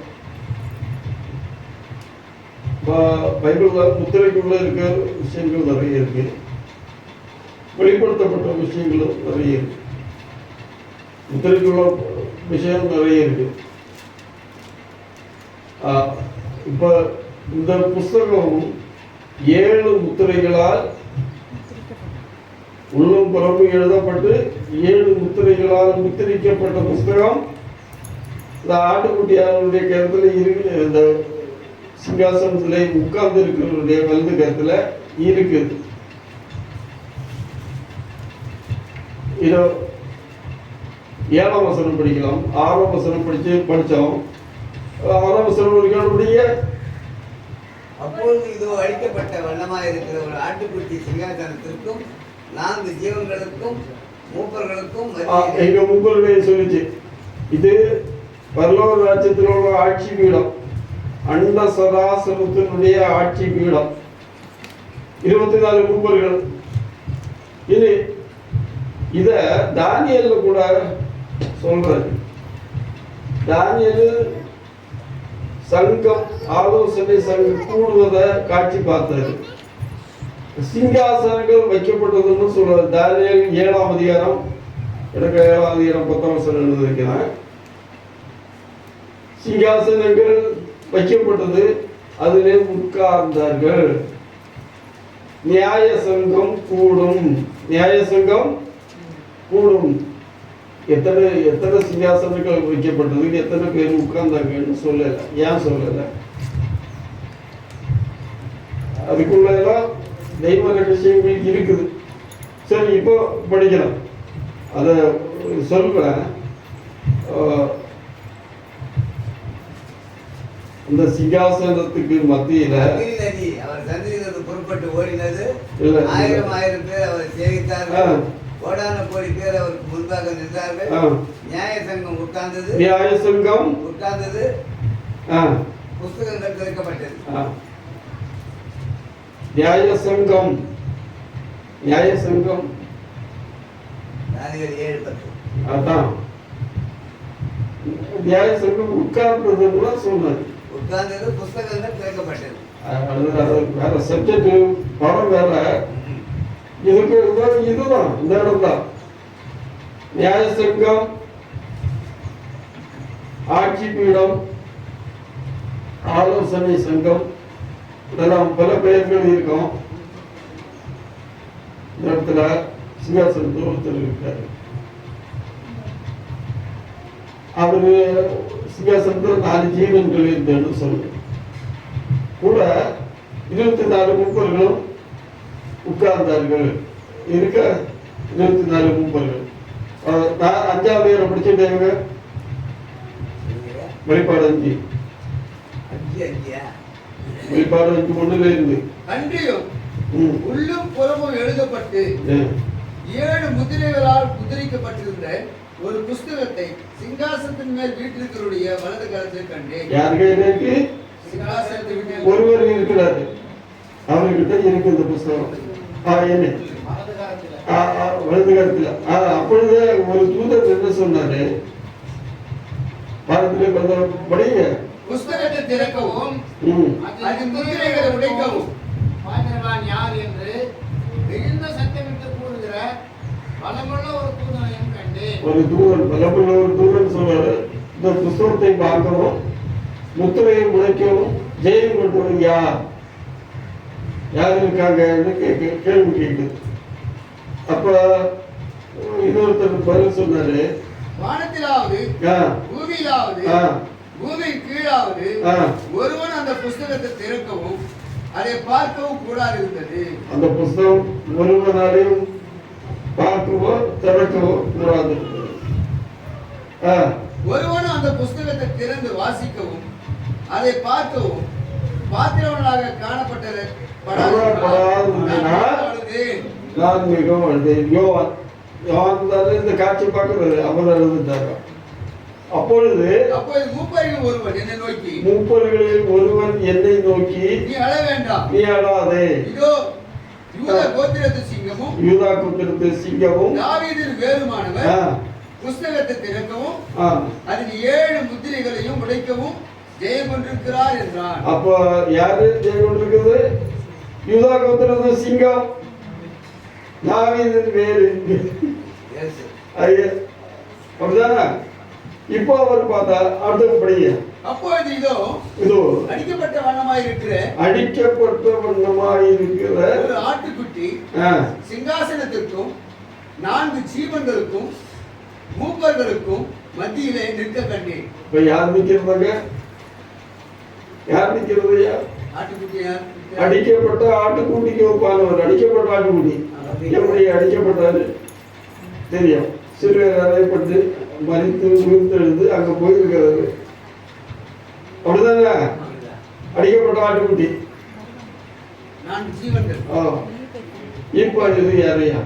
பைபிள்ல முத்திரைக்குள்ள இருக்க விஷயங்கள் நிறைய இருக்கு, வெளிப்படுத்தப்பட்ட விஷயங்களும் நிறைய இருக்கு. முத்திரைக்குள்ள விஷயம் நிறைய இருக்கு. இப்ப இந்த புஸ்தகம் 7 முத்திரைகளால் உள்ளும் புறமும் எழுதப்பட்டு 7 முத்திரைகளால் முத்திரிக்கப்பட்ட புஸ்தகம் இந்த ஆட்டுக்குட்டியாருடைய கருத்துல இருக்கு. இந்த சிங்காசனத்துல உட்கார்ந்து இருக்கிறவருடைய வலது கருத்துல இருக்குது. இதோ 7ஆம் வசனம் படிக்கலாம். 6ஆம் வசனம் படிச்சோம். 6ஆம் வசனம் படிக்க. அப்பொழுது இதோ அழிக்கப்பட்ட வண்ணமாய் இருக்கிற ஒரு ஆட்டுக்குட்டி சிங்காசனத்திற்கும் 4 ஜீவன்களுக்கும் மூப்பர்களுக்கும் எங்க மூப்பர்களே சொல்லிச்சு, இது பரலோக ராஜ்யத்தில் உள்ள ஆட்சி பீடம், அண்ட சராசரத்தினுடைய ஆட்சி பீடம். 24 மூப்பர்கள். இது இத தானியேல்ல கூட சொல்றாரு. தானியேல் சங்கம் ஆலோசனை சங்கம் கூடுவதை காட்சி பார்த்தாரு. சிங்காசனங்கள் வைக்கப்பட்டதுன்னு சொல்றாரு. தானியேல் 7ஆம் அதிகாரம், எனக்கு 7ஆம் அதிகாரம் 10ஆம் வசனம் எழுதியிருக்கிறேன். சிங்காசனங்கள் வைக்கப்பட்டது, அதிலே உட்கார்ந்தார்கள். நியாய சங்கம் கூடும். நியாய சங்கம் கூடும். எத்தனை சிங்காசனங்கள் வைக்கப்பட்டது, எத்தனை பேர் உட்கார்ந்தாங்கன்னு சொல்லல. ஏன் சொல்லல? அதுக்குள்ள எல்லாம் தெய்வ ரகசியங்கள் இருக்குது. சரி, இப்போ படிக்கலாம். அதை சொல்றேன். இந்த சிங்காசனத்துக்கு மத்தியில அவர் சந்திரிலிருந்து புறப்பட்டு ஓடினது 1000 பேர் அவர் சேவித்தார்கள். கோடான கோடி பேர் அவருக்கு முன்பாக நின்றார்கள். நியாய சங்கம் உட்கார்ந்தது. நியாய சங்கம் உட்கார்ந்தது. புஸ்தகங்கள் திறக்கப்பட்டது. நியாய சங்கம், நியாய சங்கம் தானியேல் 7:10. அதான் நியாய சங்கம் உட்கார்ந்ததுன்னு சொன்னாரு. உட்கார்ந்தது, புஸ்தகங்கள் திறக்கப்பட்டது. வேற சப்ஜெக்ட், படம் வேற. இதுக்கு இதுதான் இந்த இடம் தான். நியாய சங்கம், ஆட்சி பீடம், ஆலோசனை சங்கம், இதெல்லாம் பல பெயர்கள் இருக்கும். இந்த இடத்துல சிங்காசனத்தில் ஒருத்தர் இருக்காரு. அவரு சிங்காசனத்தில் 4 ஜீவன்கள் இருந்தேன்னு சொல்லு. கூட 24 மூப்பர்களும் உட்கார்ந்தார்கள். இருக்க 24 மூப்பர்கள். 5ஆம் அதிகாரம் படிச்சுட்டேங்க. வெளிப்பாடு 5. வெளிப்பாடு 5:1 இருந்து அன்றியும் உள்ளும் புறமும் எழுதப்பட்டு 7 முத்திரைகளால் முத்திரிக்கப்பட்டிருந்த ஒரு புஸ்தகத்தை சிங்காசனத்தின் மேல் வீட்டிற்குரிய வலது கரத்தில் கண்டேன். யாருக்கு இருக்கு? ஒருவர் இருக்கிறாரு, அவர்கிட்ட இருக்கு இந்த புஸ்தகம். என்ன வலது கரத்துல. அப்பொழுது ஒரு தூதர் என்ன சொன்னாரு? பாரதிய படிங்க. புஸ்தகத்தை திறக்கவும் அது முத்திரைகளை உடைக்கவும் பாத்திரவான் யார் என்று மிகுந்த சத்தமிட்டு கூறுகிற பலமுள்ள ஒரு தூதனையும் கண்டேன். ஒரு தூதன், பலமுள்ள ஒரு தூதன் சொல்றாரு, இந்த புஸ்தகத்தை பார்க்கவும் முத்திரையை உடைக்கவும் ஜெயம் கொண்டவர் யார்? யார் இருக்காங்கன்னு கேள்வி கேட்குது. அப்ப இன்னொருத்தர் பதில் சொன்னாரு, வானத்திலாவது பூமியிலாவது பூமியின் கீழாவது ஒருவன் அந்த புஸ்தகத்தை திறக்கவும் அதை பார்க்கவும் கூடாது இருந்தது. அந்த புஸ்தகம் ஒருவனாலையும் பார்க்கவோ திறக்கவோ கூடாது. ஒருவனும் அந்த புஸ்தகத்தை திறந்து வாசிக்கவும் அதை பார்க்கவும் பாத்திரவனாக காணப்பட்டது நான் மிகவும் அழுதேன். யோவான் இந்த காட்சி பார்க்கிறது அவர் எழுதிட்டாங்க. அப்பொழுது மூப்பர்களில் ஒருவன் என்னை நோக்கி, மூப்பர்களில் ஒருவன் என்னை நோக்கி, நீ அழ வேண்டாம், நீ அழாதே, இதோ யூதா கோத்திரத்து சிங்கமும் யூதா கோத்திரத்து சிங்கமும் தாவீதின் வேறுமானவர் புஸ்தகத்தை திறக்கவும் அதில் 7 முத்திரைகளையும் உடைக்கவும் ஜெயம் கொண்டிருக்கிறார் என்றான். அப்ப யாரு ஜெயம் கொண்டிருக்கிறது? யூதா கோத்திரத்து சிங்கம், தாவீதின் வேறு. அப்படிதானே? இப்போ அவர் பார்த்தா அடுத்தபடிய அப்பொழுது இதோ இதோ அடிக்கப்பட்ட வண்ணமாயிருக்கிற அடிக்கப்பட்ட வண்ணமாயிருக்கிற ஒரு ஆட்டுக்குட்டி ஆ, சிங்காசனத்திற்கும் 4 ஜீவன்களுக்கும் மூப்பர்களுக்கும் மத்தியிலே நிற்க கண்டேன். இப்ப யார் நிக்கிறதாங்க? யார் நிக்கிறதையா? ஆட்டுக்குட்டி யார்? அடிக்கப்பட்ட ஆட்டுக்குட்டிக்கு ஒப்பானவர். அடிக்கப்பட்ட ஆட்டுக்குட்டி எப்படி அடிக்கப்பட்டாரு தெரியும். சிறுவர் அறையப்பட்டு மறித்து உயிர்த்தெழுந்து அங்க போயிருக்கிறாரு. அப்படிதானே? அடிக்கப்பட்ட ஆட்டுக்குட்டி. 4 ஜீவன்கள். இப்போ இது யாரையா?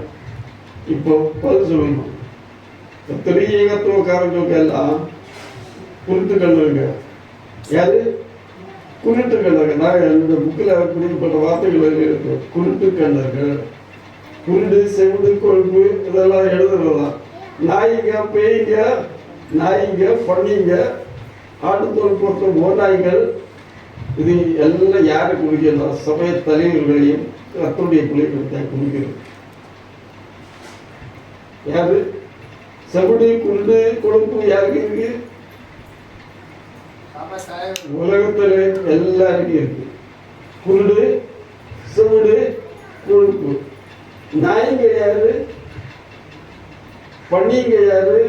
இப்போ பதில் சொல்லணும். திரியேகத்துவக்காரங்களுக்கு எல்லாம் குருட்டு கண்ணுங்க. யாரு? குருட்டு கண்ணர்கள். நான் என்னுடைய புக்கில் குறிப்பிட்ட வார்த்தைகள் இருக்கு. குருட்டு கண்ணர்கள், குருடு, செவிடு, கொழுப்பு இதெல்லாம் எழுதுறதுதான். நாய்ங்க, பேய்ங்க, நாய்ங்க, பண்ணிங்க, ஆட்டுத்தோல் போட்ட ஓநாய்கள், இது எல்லாம் யாரை குறிக்கலாம்? சமய தலைவர்களையும் கர்த்தருடைய பிள்ளைகளை குறிக்கிறது. யாரு? செவிடு, குருடு, கொழுப்பு யாருக்கு இருக்கு? உலகத்துல எல்லாருக்கும் இருக்கு. குருடு, செவிடு, கொழுப்பு. நாய்ங்க யாரு? பண்ணிங்க யாரு?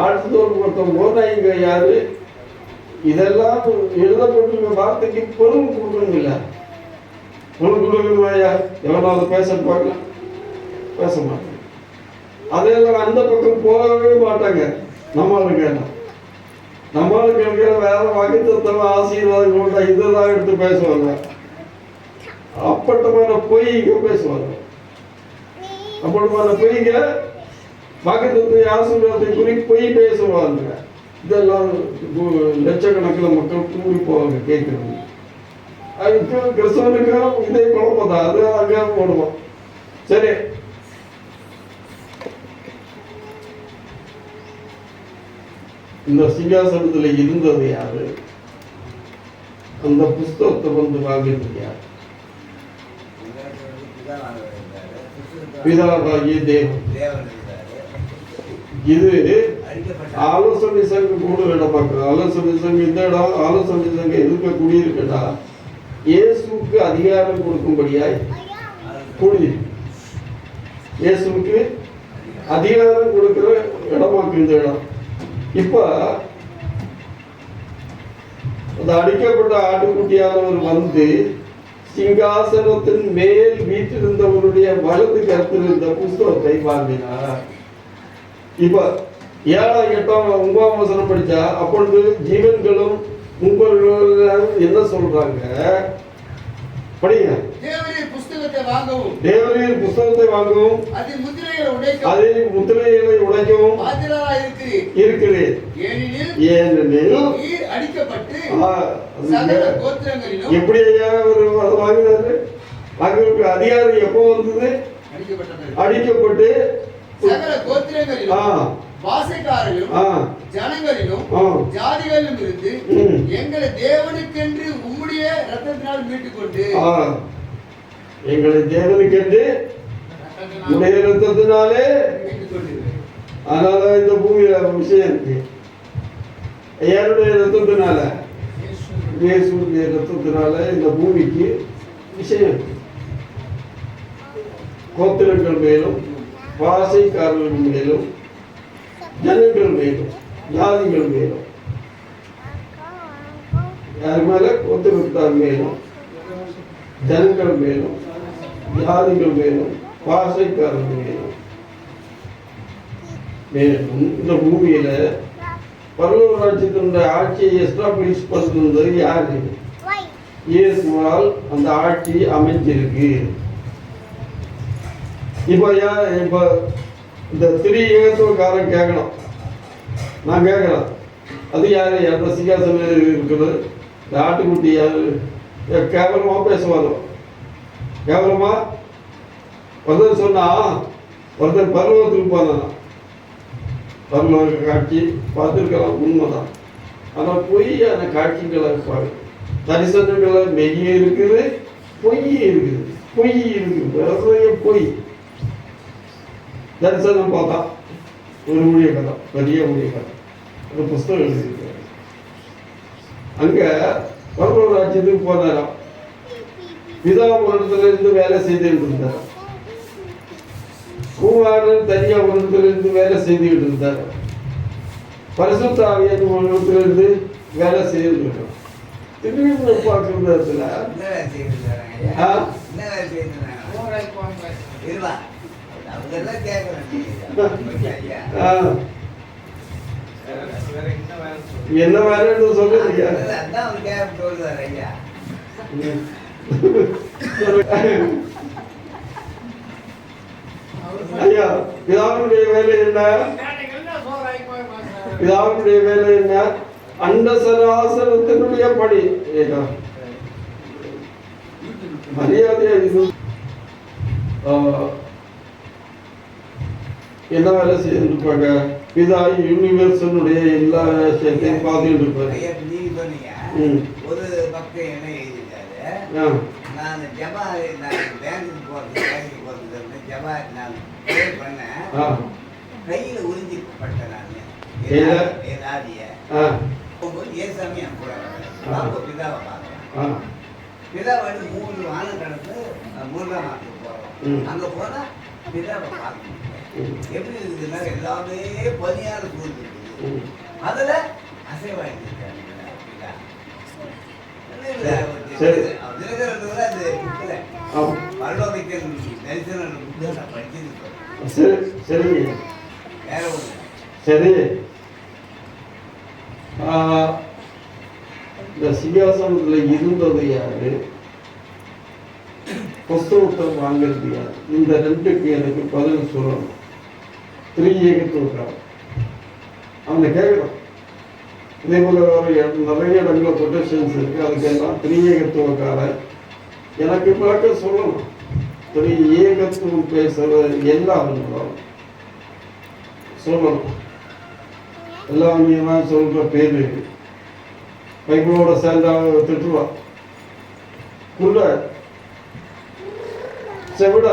ஆட்டுத்தோல் போட்ட ஓநாய்ங்க யாரு? இதெல்லாம் எழுதப்பட்டிருக்க வார்த்தைக்கு பொருள் கொடுக்கணும். இல்ல பொருள் கொடுக்கணுமாயா? எவனாவது பேச பார்க்கலாம்? பேச மாட்டாங்க. அதெல்லாம் அந்த பக்கம் போகவே மாட்டாங்க. நம்மளுக்கு வேற வாக்குத்தத்தம் ஆசீர்வாதம் கொண்டா இதெல்லாம் எடுத்து பேசுவாங்க. அப்பட்டமான பொய்ங்க பேசுவாங்க. அப்பட்டமான பொய்ங்க வாக்குத்தத்தை ஆசீர்வாதத்தை குறித்து பொய் பேசுவாங்க. இதெல்லாம் லட்சக்கணக்கில் மக்கள் கூடி போவாங்க கேட்கறது. அதுக்கு கிறிஸ்தவனுக்கும் இதே குழப்பம் தான். அது அங்கே போடுவோம். சரி, இந்த சிங்காசனத்துல இருந்தது யாரு? அந்த புஸ்தகத்தை வந்து வாங்கினது யார்? பிதாவாகிய தேவன். இது ஆலோசனை சங்கம் கூட இடம் பார்க்கணும். ஆலோசனை சங்கம் இந்த இடம் ஆலோசனை சங்கம் எதுக்கு கூடியிருக்கா? இயேசுக்கு அதிகாரம் கொடுக்கும்படியாய் கூடியிருக்கு. இயேசுக்கு அதிகாரம் கொடுக்கிற இடமாக்கு இந்த இடம். இப்ப அந்த அடிக்கப்பட்ட ஆட்டுக்குட்டியானவர் வந்து சிங்காசனத்தின் மேல் வீட்டிருந்தவருடைய வலது கருத்தில் இருந்த புஸ்தகத்தை வாங்கினார். இப்ப 7, 8, 9 வசனம் படிச்சா, அப்பொழுது ஜீவன்களும் மூப்பர்களும் என்ன சொல்றாங்க? படிங்க. தேவரீர் புஸ்தகத்தை வாங்கவும், தேவரீர் புஸ்தகத்தை வாங்கவும், அதில் முத்திரைகளை உடைக்கவும் இருக்கிறேன். ஏனெனில் நீர் அடிக்கப்பட்டு எப்படி ஐயா ஒரு வாங்கினாரு? வாங்குவதற்கு அதிகாரம் எப்போ வந்தது? அடிக்கப்பட்டு சகல கோத்திரங்களிலும் வாசைக்காரர்களும் ஜனங்களிலும் ஜாதிகளிலும் இருந்து எங்களை தேவனுக்கென்று உம்முடைய ரத்தத்தினால் மீட்டுக் கொண்டு, எங்களை தேவனுக்கென்று உடைய ரத்தத்தினாலே மீட்டுக் கொண்டு. அதனால இந்த பூமியில விஷயம் இருக்கு. யாருடைய ரத்தத்தினால? இயேசுடைய ரத்தத்தினால இந்த பூமிக்கு விஷயம் இருக்கு. கோத்திரங்கள் மேலும், வாசைக்காரர்கள் மேலும், ஜனங்கள் மேலும், ஜாதிகள் மேலும். யார் மேல? கோத்திரத்தார் மேலும், ஜனங்கள் மேலும், ஜாதிகள் மேலும், வாசைக்காரர்கள் மேலும். மேலும் இந்த பூமியில பரலோக ராஜ்யத்தினுடைய ஆட்சியை எஸ்டாப்ளிஷ் பண்ணுறது யாரு? இயேசுவால் அந்த ஆட்சி அமைஞ்சிருக்கு. இப்போ இந்த திரியேகத்துவக்காரன் கேட்கணும். நான் கேட்கறேன், அது யாரு? அந்த சிங்காசனம் இருக்குது இந்த ஆட்டுக்குட்டி யாரு? கேவலமா பேசுவாங்க. கேவலமா ஒருத்தர் சொன்னா, ஒருத்தர் பருவத்துக்கு போனா பரலோக காட்சி பார்த்துருக்கலாம், உண்மைதான். ஆனால் பொய்யான காட்சிகளை இருப்பாங்க. தரிசனங்களை மெய்ய இருக்குது, பொய் இருக்குது. பொய் இருக்குது, நிறைய பொய். தரிசனம் பார்த்தா ஒரு ஊழிய கதை, பெரிய ஊழிய கதை. ஒரு புஸ்தகம் எழுதியிருக்காரு. அங்க பரலோக ராஜ்யத்துக்கு போனாராம். பிதா ஒரு இடத்துல இருந்து வேலை செய்துட்டு இருந்தார், குமாரன் தனியா ஒரு இடத்துல இருந்து வேலை செய்துட்டு இருந்தார், பரிசுத்த ஆவியானவர் ஒரு இடத்துல இருந்து வேலை செய்துட்டு இருக்கார். திடீர்னு பார்க்கிற இடத்துல என்ன வேலை செய்திருக்காங்க ஐயா? ஆ? என்ன வேலை செய்திருக்காங்க? இருவா. அவங்கெல்லாம் கேட்கறேன் ஐயா. ஆ, என்ன வேலைன்னு சொல்லுங்க. அதான் அவர் கேட்க சொல்லுவார் ஐயா. ஐயா, பிதாவினுடைய வேலை என்ன? பிதாவினுடைய வேலை என்ன? அண்ட சராசரத்தினுடைய பணி. ஏதா மரியாதையா இது என்ன வேலை செய்திருப்பாங்க? பிதா யூனிவர்சனுடைய எல்லா விஷயத்தையும் பார்த்துட்டு இருப்பாரு. ஐயா, இப்ப நீங்க சொன்னீங்க ஒரு பக்கம் என்ன எழுதிட்டாரு, நான் பேங்குக்கு போறது ஜபா நான் pray பண்ணேன், கையில உறிஞ்சிப்பட்டேன் நான் என் ஆதிய போகும்போது ஏசாமி என் கூட பாப்பா பிதாவை பார்க்குறேன். பிதா வந்து 3 வானம் கடந்து 3ஆம் மாதத்துக்கு போறோம். அங்க போனா பிதாவை பார்க்கணும். எப்படி இருக்குதுன்னா எல்லாமே பனியார சூழ்ந்து இருக்குது, அதுல அசைவாயிருக்காங்க பிதா. சரி, இந்த சிங்காசனத்துல இருந்தது யாரு, புஸ்தகத்தை வாங்கிறது யாரு? இந்த ரெண்டுக்கு எனக்கு பதில் சொல்லணும். திரியேகத்துவக்காரன் அவனை கேட்கணும். இதே போல நிறைய இடங்கள கொட்டேஷன்ஸ் இருக்கு, அதுக்கெல்லாம் திரியேகத்துவக்காரன் எனக்கு பார்க்க சொல்லணும். திரியேகத்துவம் பேசுற எல்லாரும் சொல்லணும். எல்லாம் நீதான் சொல்ற பேரு பைபிளோட சேர்ந்தா திட்டுவா. குள்ள செவிட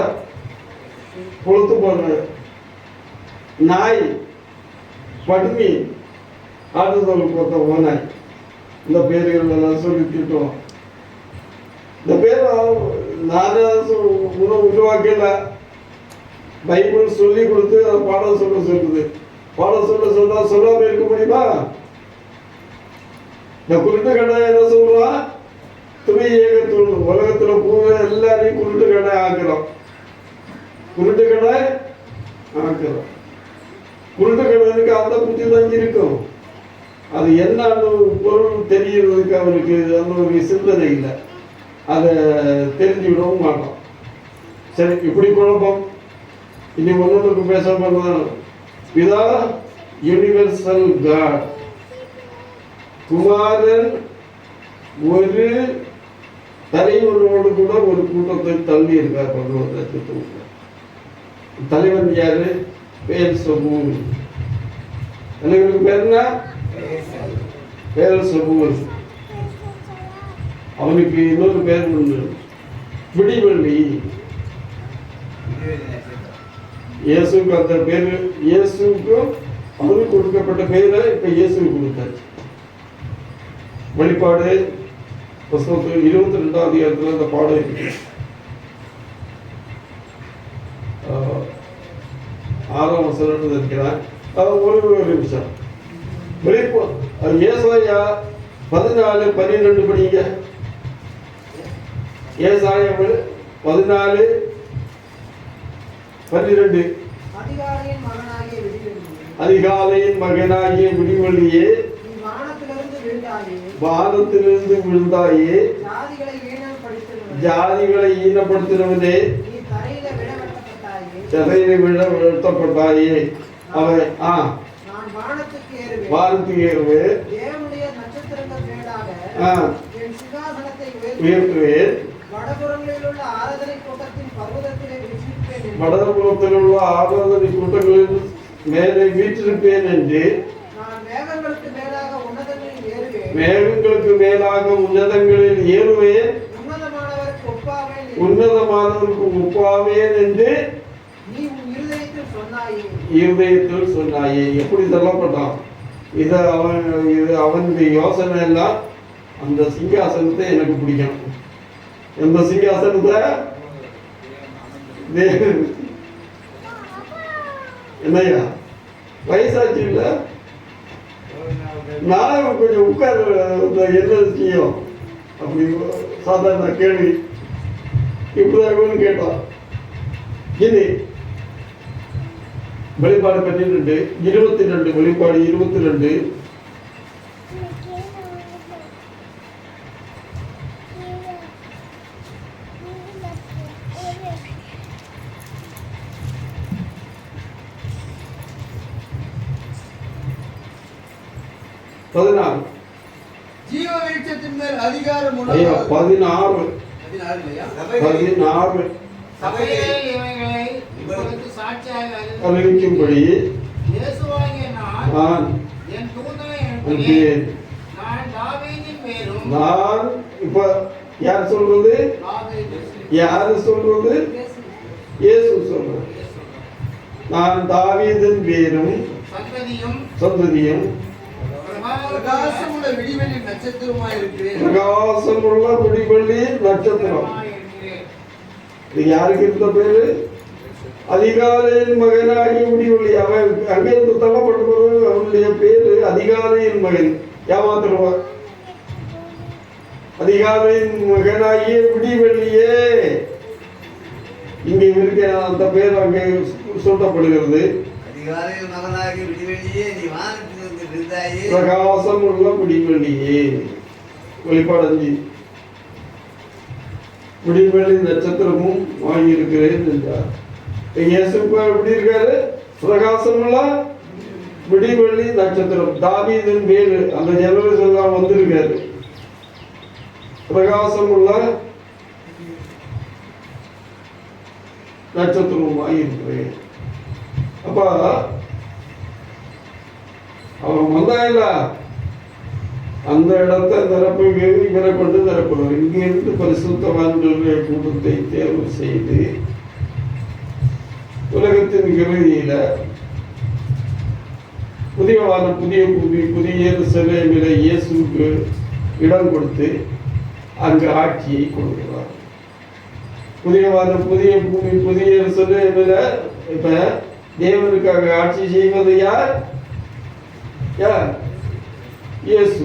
கொளுத்து போடுற நாய் படுமி ஆடுதல் போட்ட ஓனாய், இந்த பேர்கள் எல்லாம் சொல்லி திட்டுவோம். இந்த பேர் நானே உருவாக்கல, பைபிள் சொல்லி கொடுத்து அதை பாடம் சொல்ல சொல்லுது. பாடம் சொன்னா சொல்லாம இருக்க முடியுமா? இந்த குருட்டு கடை என்ன சொல்றான்? திரியேகத்துவம். உலகத்துல பூரா எல்லாரையும் குருட்டு கடை ஆக்குறோம், குருட்டு கடை ஆக்குறோம். குருட்டு கடனுக்கு அந்த புத்தி தான் இருக்கும். அது என்னன்னு பொருள் தெரியறதுக்கு அவனுக்கு அந்த ஒரு சிந்தனை இல்லை, அதை தெரிஞ்சுவிடவும் மாட்டோம். சரி, இப்படி குழப்பம். இனி ஒன்னொன்றுக்கு பேச பண்ணதான். பிதா யூனிவர்சல் காட், குமாரன் ஒரு தலைவனோடு கூட ஒரு கூட்டத்தை தள்ளி இருக்கார். தலைவன் யாரு? பெயல்செபூல். தலைவருக்கு பேர் என்ன? பெயல்செபூல். அவனுக்கு இன்னொரு பேர் உண்டு, விடிவெள்ளி. இயேசுக்கு அந்த பேரு, இயேசுக்கும் அவனுக்கு கொடுக்கப்பட்ட பெயரை இப்ப இயேசுக்கு கொடுத்தாச்சு. வெளிப்பாடு புஸ்தகத்தில் 22ஆம் அதிகாரத்தில் அந்த பாடம் இருக்கு. 6ஆம் வசனம் இருக்கிறான். ஒரு நிமிஷம். ஏசாயா 14:12 படிங்க. ஏசாயா 14:12. அதிகாலையின் மகனாகிய விடிவெள்ளியே, வானத்திலிருந்து விழுந்தாயே, ஜாதிகளை ஈனப்படுத்தினவனே, சிறையில விழப்பட்டாயே. அவன் வானத்துக்கு ஏறுவேன், உயர்த்துவேன், வடபுறத்தில் உள்ள ஆராதனை கூட்டங்களில் மேலே வீற்றிருப்பேன் என்று, மேகங்களுக்கு மேலாக உன்னதங்களில் ஏறுவேன், உன்னதமானவருக்கு ஒப்பாவேன் என்று இருதயத்தில் சொன்னாயே. எப்படி சொல்லப்பட்டான்? இது அவனுடைய யோசனை எல்லாம் அந்த சிங்காசனத்தை எனக்கு பிடிக்கும். எந்த சிங்காசனத்தை? என்னையா வயசாச்சு இல்ல, நான் கொஞ்சம் உட்கார் என்ன செய்யும் அப்படி சாதாரண கேள்வி இப்படிதான் கேட்டான். இது வெளிப்பாடு 12 22 வெளிப்பாடு 22 16 ஜீவ விருட்சத்தின் மேல் அதிகாரம் ஐயா 16 சபையிலே இவைகளை உங்களுக்கு சாட்சியாக அறிவிக்கும்படி இயேசுவாகிய நான் நான் என் தூதனை அனுப்பினேன். நான் தாவீதின் பேரும் நான் இப்ப யார் சொல்றது? யாரு சொல்றது? இயேசு சொல்றது. நான் தாவீதின் பேரும் சந்ததியும் பிரகாசமுள்ள விடிவெள்ளி நட்சத்திரமாய் இருக்கிறேன். பிரகாசமுள்ள விடிவெள்ளி நட்சத்திரம். இது யாருக்கு இருந்த பேரு? அதிகாலையின் மகனாகி விடிவெள்ளி. அவன் அங்கிருந்து தள்ளப்பட்டு போறது. அவனுடைய பேரு அதிகாலையின் மகன். ஏமாத்துருவான். அதிகாலையின் மகனாகிய விடிவெள்ளியே. இங்கே இருக்க அந்த பேர் அங்கே சொல்லப்படுகிறது. அதிகாலையில் மகனாகி விடிவெள்ளியே, நீ வானத்திலிருந்து விழுந்தாயே. பிரகாசம் உள்ள விடிவெள்ளியே. வெளிப்பாடு 5 விடிவெள்ளி நட்சத்திரமும் வாங்கியிருக்கிறேன் என்றார். இயேசு எப்படி இருக்காரு? பிரகாசமுள்ள விடிவெள்ளி நட்சத்திரம். தாவீதின் பேரு அந்த ஜெனரேஷன் தான் வந்திருக்காரு. பிரகாசமுள்ள நட்சத்திரம் வாங்கியிருக்கிறேன். அப்ப அவன் வந்தாயில்ல, அந்த இடத்தை நிரப்ப இவரை கொண்டு நிரப்பணும். இங்கிருந்து பரிசுத்தவான்களுடைய கூட்டத்தை தேர்வு செய்து உலகத்தின் இறுதியில புதிய வானம், புதிய பூமி, புதிய எருசலேமில இயேசுவுக்கு இடம் கொடுத்து அங்கு ஆட்சியை கொடுக்கிறார். புதிய வானம், புதிய பூமி, புதிய எருசலேமில இப்ப தேவனுக்காக ஆட்சி செய்வது யார்? யார்? இயேசு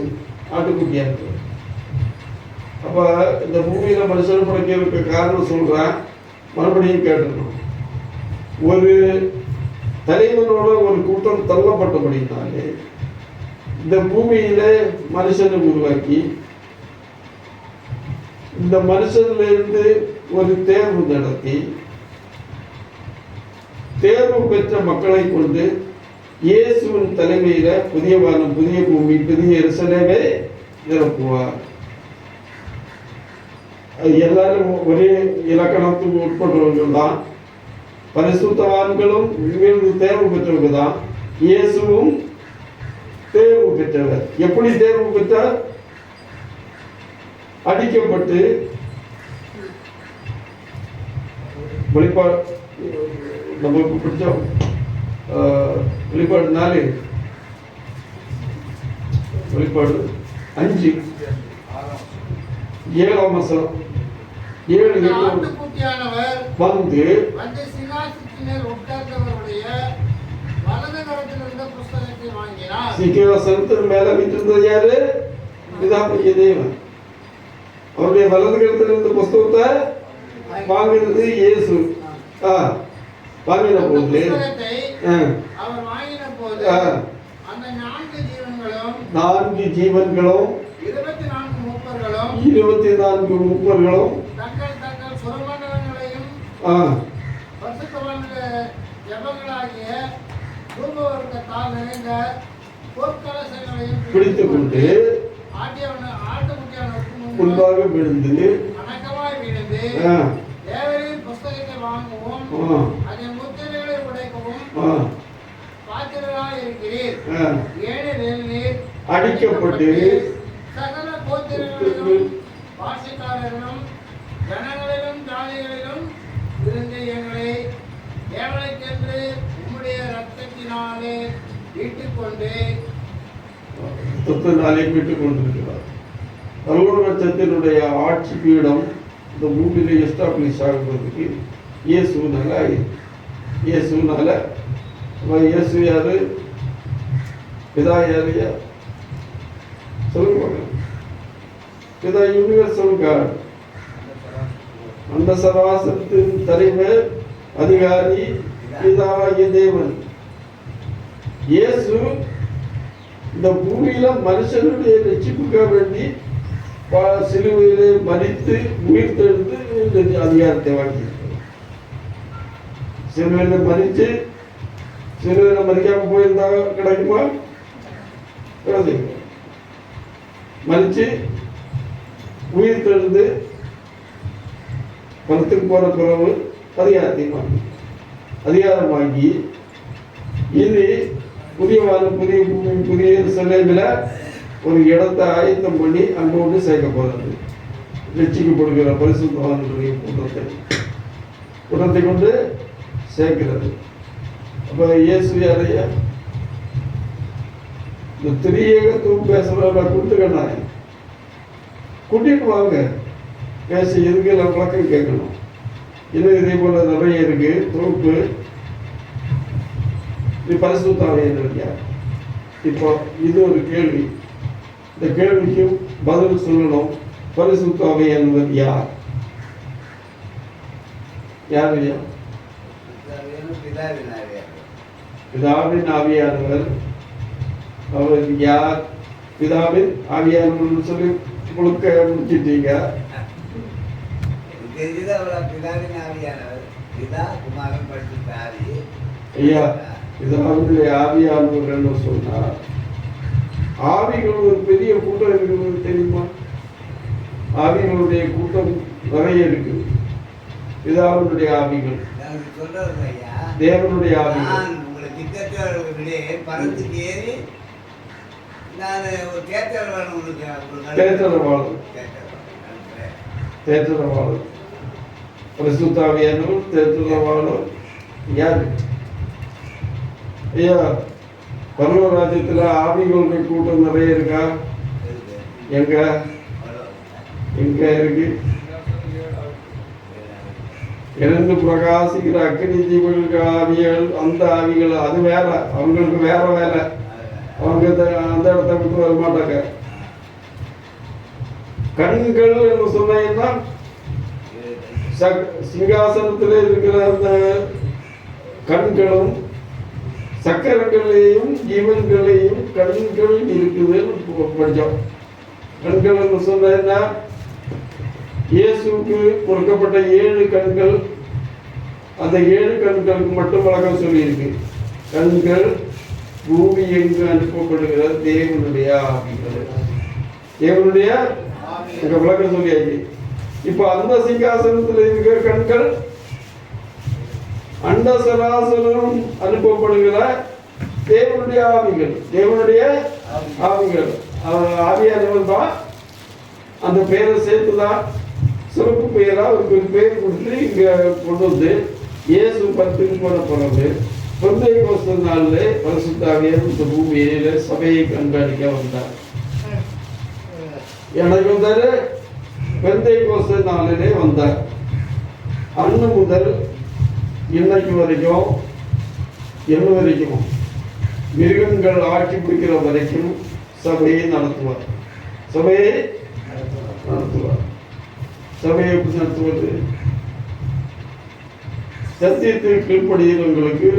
ஆட்டுக்குட்டியா இருக்கு. அப்ப இந்த பூமியில மனுஷன் படைக்கிறதுக்கு காரணம் சொல்றேன், மறுபடியும் கேட்டுக்கணும். ஒரு தலைவனோட ஒரு கூட்டம் தள்ளப்பட்டபடினாலே இந்த பூமியில மனுஷனை உருவாக்கி இந்த மனுஷன்ல இருந்து ஒரு தேர்வு நடத்தி தேர்வு பெற்ற மக்களை கொண்டு இயேசுவின் தலைமையில புதிய வானம், புதிய பூமி, புதிய எருசலேமை நிரப்புவார். எல்லாரும் ஒரே இலக்கணத்துக்கு உட்பட்டவர்கள் தான். பரிசுத்தவான்களும் தேர்வு பெற்றவங்க தான். இயேசுவும் தேர்வு பெற்றவர். எப்படி தேர்வு பெற்றார்? அடிக்கப்பட்டு வெளிப்பாடு நமக்கு பிடிச்சோம். வெளிப்பாடு 4 வெளிப்பாடு 5 7ஆம் வசனம் 7 வந்து சிங்காசனத்தின் மேல் உட்கார்ந்தவருடைய வலது கரத்தில் இருந்த புஸ்தகத்தை வாங்கினார். சிங்காசனத்தின் மேல வீட்டிருந்தது யாரு? பிதாவாகிய தேவன். அவருடைய வலது கரத்தில் இருந்த புஸ்தகத்தை வாங்கினது இயேசு. வாங்கின போது அவர் வாங்கின போது அந்த 4 ஜீவன்களும் 24 மூப்பர்களும் தங்கள் தங்கள் சுரமண்டலங்களையும் பரிசுத்தவான்கள் ஜெபங்களாகிய தூபவர்க்கத்தால் நிறைந்த பொற்கலசங்களையும் பிடித்துக் கொண்டு ஆட்டுக்குட்டியானவருக்கு முன்பாக விழுந்து வணக்கமாய் விழுந்து தேவரின் புஸ்தகத்தை வாங்கவும் அதன் முத்திரைகளை உடைக்கவும் பாத்திரராய் இருக்கிறீர். ஏனெனில் நீர் அடிக்கப்பட்டு சகல கோத்திரங்களிலும் பாஷைக்காரர்களும் ஜனங்களிலும் ஜாதிகளிலும் இருந்து எங்களை தேவனுக்கென்று உம்முடைய இரத்தத்தினாலே மீட்டுக் கொண்டு ரத்தத்தினாலே மீட்டுக் கொண்டிருக்கிறார். பரலோகத்தினுடைய ஆட்சி பீடம் இந்த பூமியில எஸ்டாப்ளிஷ் ஆகுறதுக்கு இயேசுனால ஆயிருக்கு. இயேசுனால இயேசு யாரு? பிதா யாரையா சொல்லுங்க. பிதா யூனிவர்சல் காட், அந்த சராசரத்தின் தலைவர் அதிகாரி பிதாவாகிய தேவன். இயேசு இந்த பூமியில மனுஷனுடைய ரட்சிப்புக்காக வேண்டி சிலுவையிலே மரித்து உயிர் தெழுந்து இந்த அதிகாரத்தை வாங்கியிருக்கிறார். சிலுவையில மறித்து சிலுவையில மறிக்காம போயிருந்தா கிடைக்குமா? மறிச்சு உயிர் தெழுந்து பணத்துக்கு போற பிறகு அதிகாரம் வாங்கி இது புதிய புதிய புதிய சிலையில ஒரு இடத்தை ஆயத்தம் பண்ணி அங்கே கொண்டு சேர்க்க போறது. ரட்சிக்கப்படுகிற பரிசுத்தவான்களுடைய கூட்டத்தை கொண்டு சேர்க்கிறது. அப்ப இயேசு யாரையா? இந்த திரியேகத்துவம் பேசுறவங்க கொடுத்துக்கண்ணாங்க, கூட்டிட்டு வாங்க பேச. எதுக்கு எல்லாம் விளக்கம் கேட்கணும். இன்னும் இதே போல நிறைய இருக்கு தொகுப்பு. இது பரிசுத்தாவே இல்லையா? இப்போ இது ஒரு கேள்வி. இந்த கேள்விக்கும் பதில் சொல்லணும். பரிசுத்தாவே என்பது யார்? யார் ஐயா? பிதாவின் ஆவியானவர். அவர் யார்? பிதாவின் ஆவியானவர் சொல்லி முழுக்க முடிச்சிட்டீங்க. ஐயா, பிதாவினுடைய ஆவியானவர் சொன்னார். ஆவிகள் ஒரு பெரிய கூட்டம் இருக்கிறது தெரியுமா? ஆவிகளுடைய கூட்டம் நிறைய இருக்கு. பிதாவினுடைய ஆவிகள், தேவனுடைய ஆவிகள். தேற்றரவாளர் பரிசுத்தாவியானவர் தேற்றரவாளர் யாரு? ஐயா, பரலோக ராஜ்யத்துல ஆவிகளுடைய கூட்டம் நிறைய இருக்கா? எங்க எங்க இருக்கு? எழுந்து பிரகாசிக்கிற அக்னி ஜீவனுக்கு ஆவிகள், அந்த ஆவிகள் அது வேற, அவங்களுக்கு வேற வேலை. அவங்க அந்த இடத்த விட்டு வர மாட்டாங்க. கண்கள் என்று சொன்னீங்கன்னா சிங்காசனத்தில் இருக்கிற அந்த கண்களும் சக்கரங்களையும் ஜீவன்களையும் கண்கள் இருக்குதுன்னு படித்தோம். கண்கள் என்று சொன்னா இயேசுக்கு கொடுக்கப்பட்ட 7 கண்கள். அந்த 7 கண்களுக்கு மட்டும் வழக்கம் சொல்லியிருக்கு. கண்கள் பூமி எங்கு அனுப்பப்படுகிற தேவனுடைய ஆவிகள். தேவனுடைய விளக்கம் சொல்லியாச்சு. இப்ப அந்த சிங்காசனத்தில் இருக்கிற கண்கள் அண்ட சராசரம் அனுப்பப்படுகிற தேவனுடைய ஆவிகள். தேவனுடைய ஆவிகள் ஆவியானவர் தான். அந்த பெயரை சேர்த்துதான் சிறப்பு பெயரா அவருக்கு ஒரு பெயர் கொடுத்து இங்க கொண்டு வந்து இயேசு 10 போன பிறகு பெந்தேகோஸ்து நாள்ல பரிசுத்தாவியார் இந்த பூமியில சபையை கண்காணிக்க வந்தார். எனக்கு வந்தாரு பெந்தேகோஸ்து நாளிலே வந்தார். அன்று முதல் இன்னைக்கு வரைக்கும் என்ன வரைக்கும் மிருகங்கள் ஆட்சி பிடிக்கிற வரைக்கும் சபையை நடத்துவார். சபையை நடத்துவார். சபையை எப்படி நடத்துவது? சத்தியத்திற்கு கீழ்ப்படுகிறவங்களுக்கு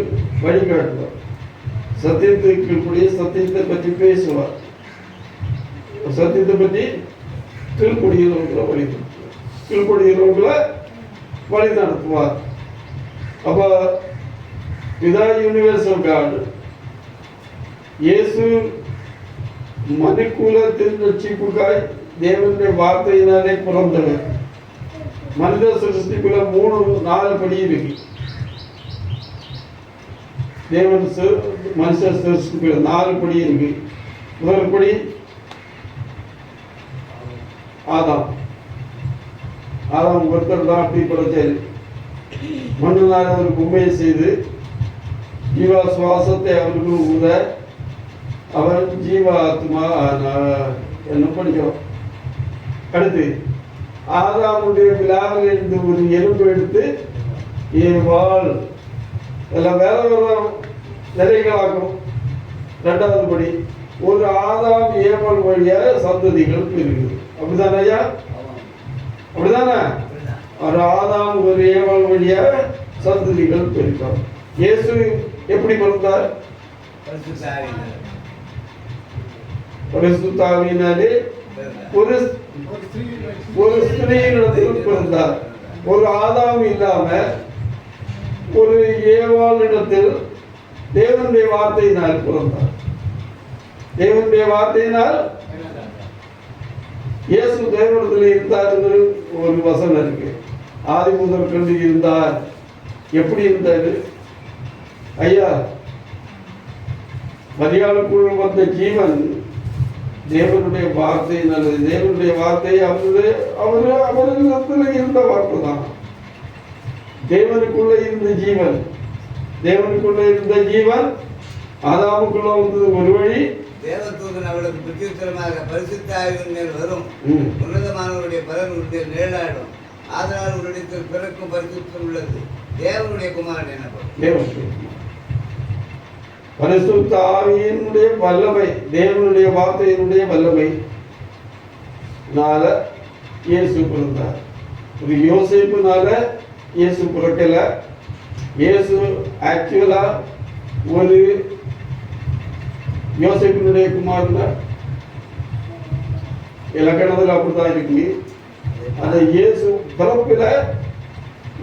வழிகாட்டுவார். சத்தியத்திற்கு கீழ்ப்படிய சத்தியத்தை பற்றி பேசுவார். சத்தியத்தை பற்றி கீழ்ப்படுகிறவங்களை வழி நடத்துவார். அப்ப பிதா யூனிவர்சல் காட். இயேசு மனுக்குலத்தின் ரட்சிப்புக்காய் தேவனுடைய வார்த்தையினாலே பிறந்தவர். மனித சிருஷ்டிக்குள்ள 3-4 படி இருக்கு. தேவன் மனுஷ சிருஷ்டிக்குள்ள 4 படி இருக்கு. முதல் படி ஆதாம். ஒருத்தர் தான் அப்படி படைச்சாரு. மண்ணினால் ஒரு பொம்மையை செய்து ஜீவா சுவாசத்தை அவருக்கு ஊத அவன் ஜீவாத்மா என்ன படிக்கிறோம். அடுத்து ஆதாமுடைய விழாவில் இருந்து ஒரு எலும்பு எடுத்து ஏவாள் எல்லாம் வேற வேற நிலைகளாக்கும். ரெண்டாவது படி ஒரு ஆதாம் ஏவாள் வழியாக சந்ததிகள் பெருகுது. அப்படிதானே ஐயா? அப்படிதானே? ஒரு ஆதாம் ஒரு ஏவாள் வழியாக சந்ததிகள் பெருக்கம். இயேசு எப்படி பிறந்தார்? பரிசுத்தாவியினாலே ஒரு ஸ்திரீயிடத்தில் பிறந்தார். ஒரு ஆதாம் இல்லாம ஒரு ஏவாளிடத்தில் தேவனுடைய வார்த்தையினால் பிறந்தார். தேவனுடைய வார்த்தையினால் இயேசு தேவனிடத்தில் இருந்தார் என்று ஒரு வசனம் இருக்கு. ஆதி முதல் கண்டு இருந்தார். எப்படி இருந்தாரு ஐயா? மரியாளுக்குள் வந்த ஜீவன் தேவனுடைய வார்த்தையினால். தேவனுடைய வார்த்தை அவரிடத்தில் இருந்த வார்த்தை தான். தேவனுக்குள்ள இருந்த ஜீவன், தேவனுக்குள்ள இருந்த ஜீவன் ஆதாமுக்குள்ள வந்தது ஒரு வழி. தேவதூதன் அவளுக்கு பிரத்யுத்தரமாக பரிசுத்த ஆவியின் மேல் வரும், உன்னதமானவருடைய பலன் உடைய நிழலாடும், ஆதலால் உன்னிடத்தில் பிறக்கும் பரிசுத்தம் உள்ளது, தேவனுடைய குமாரன் எனப்படும். பரிசுத்த ஆவியினுடைய வல்லமை, தேவனுடைய வார்த்தையினுடைய வல்லமை நால இயேசு பிறந்தார். ஒரு யோசேப்புனால இயேசு பிறக்கல. இயேசு ஆக்சுவலா ஒரு யோசேப்பினுடைய குமாரன். இலக்கணத்தில் அப்படித்தான் இருக்கு. அந்த இயேசு பிறப்பில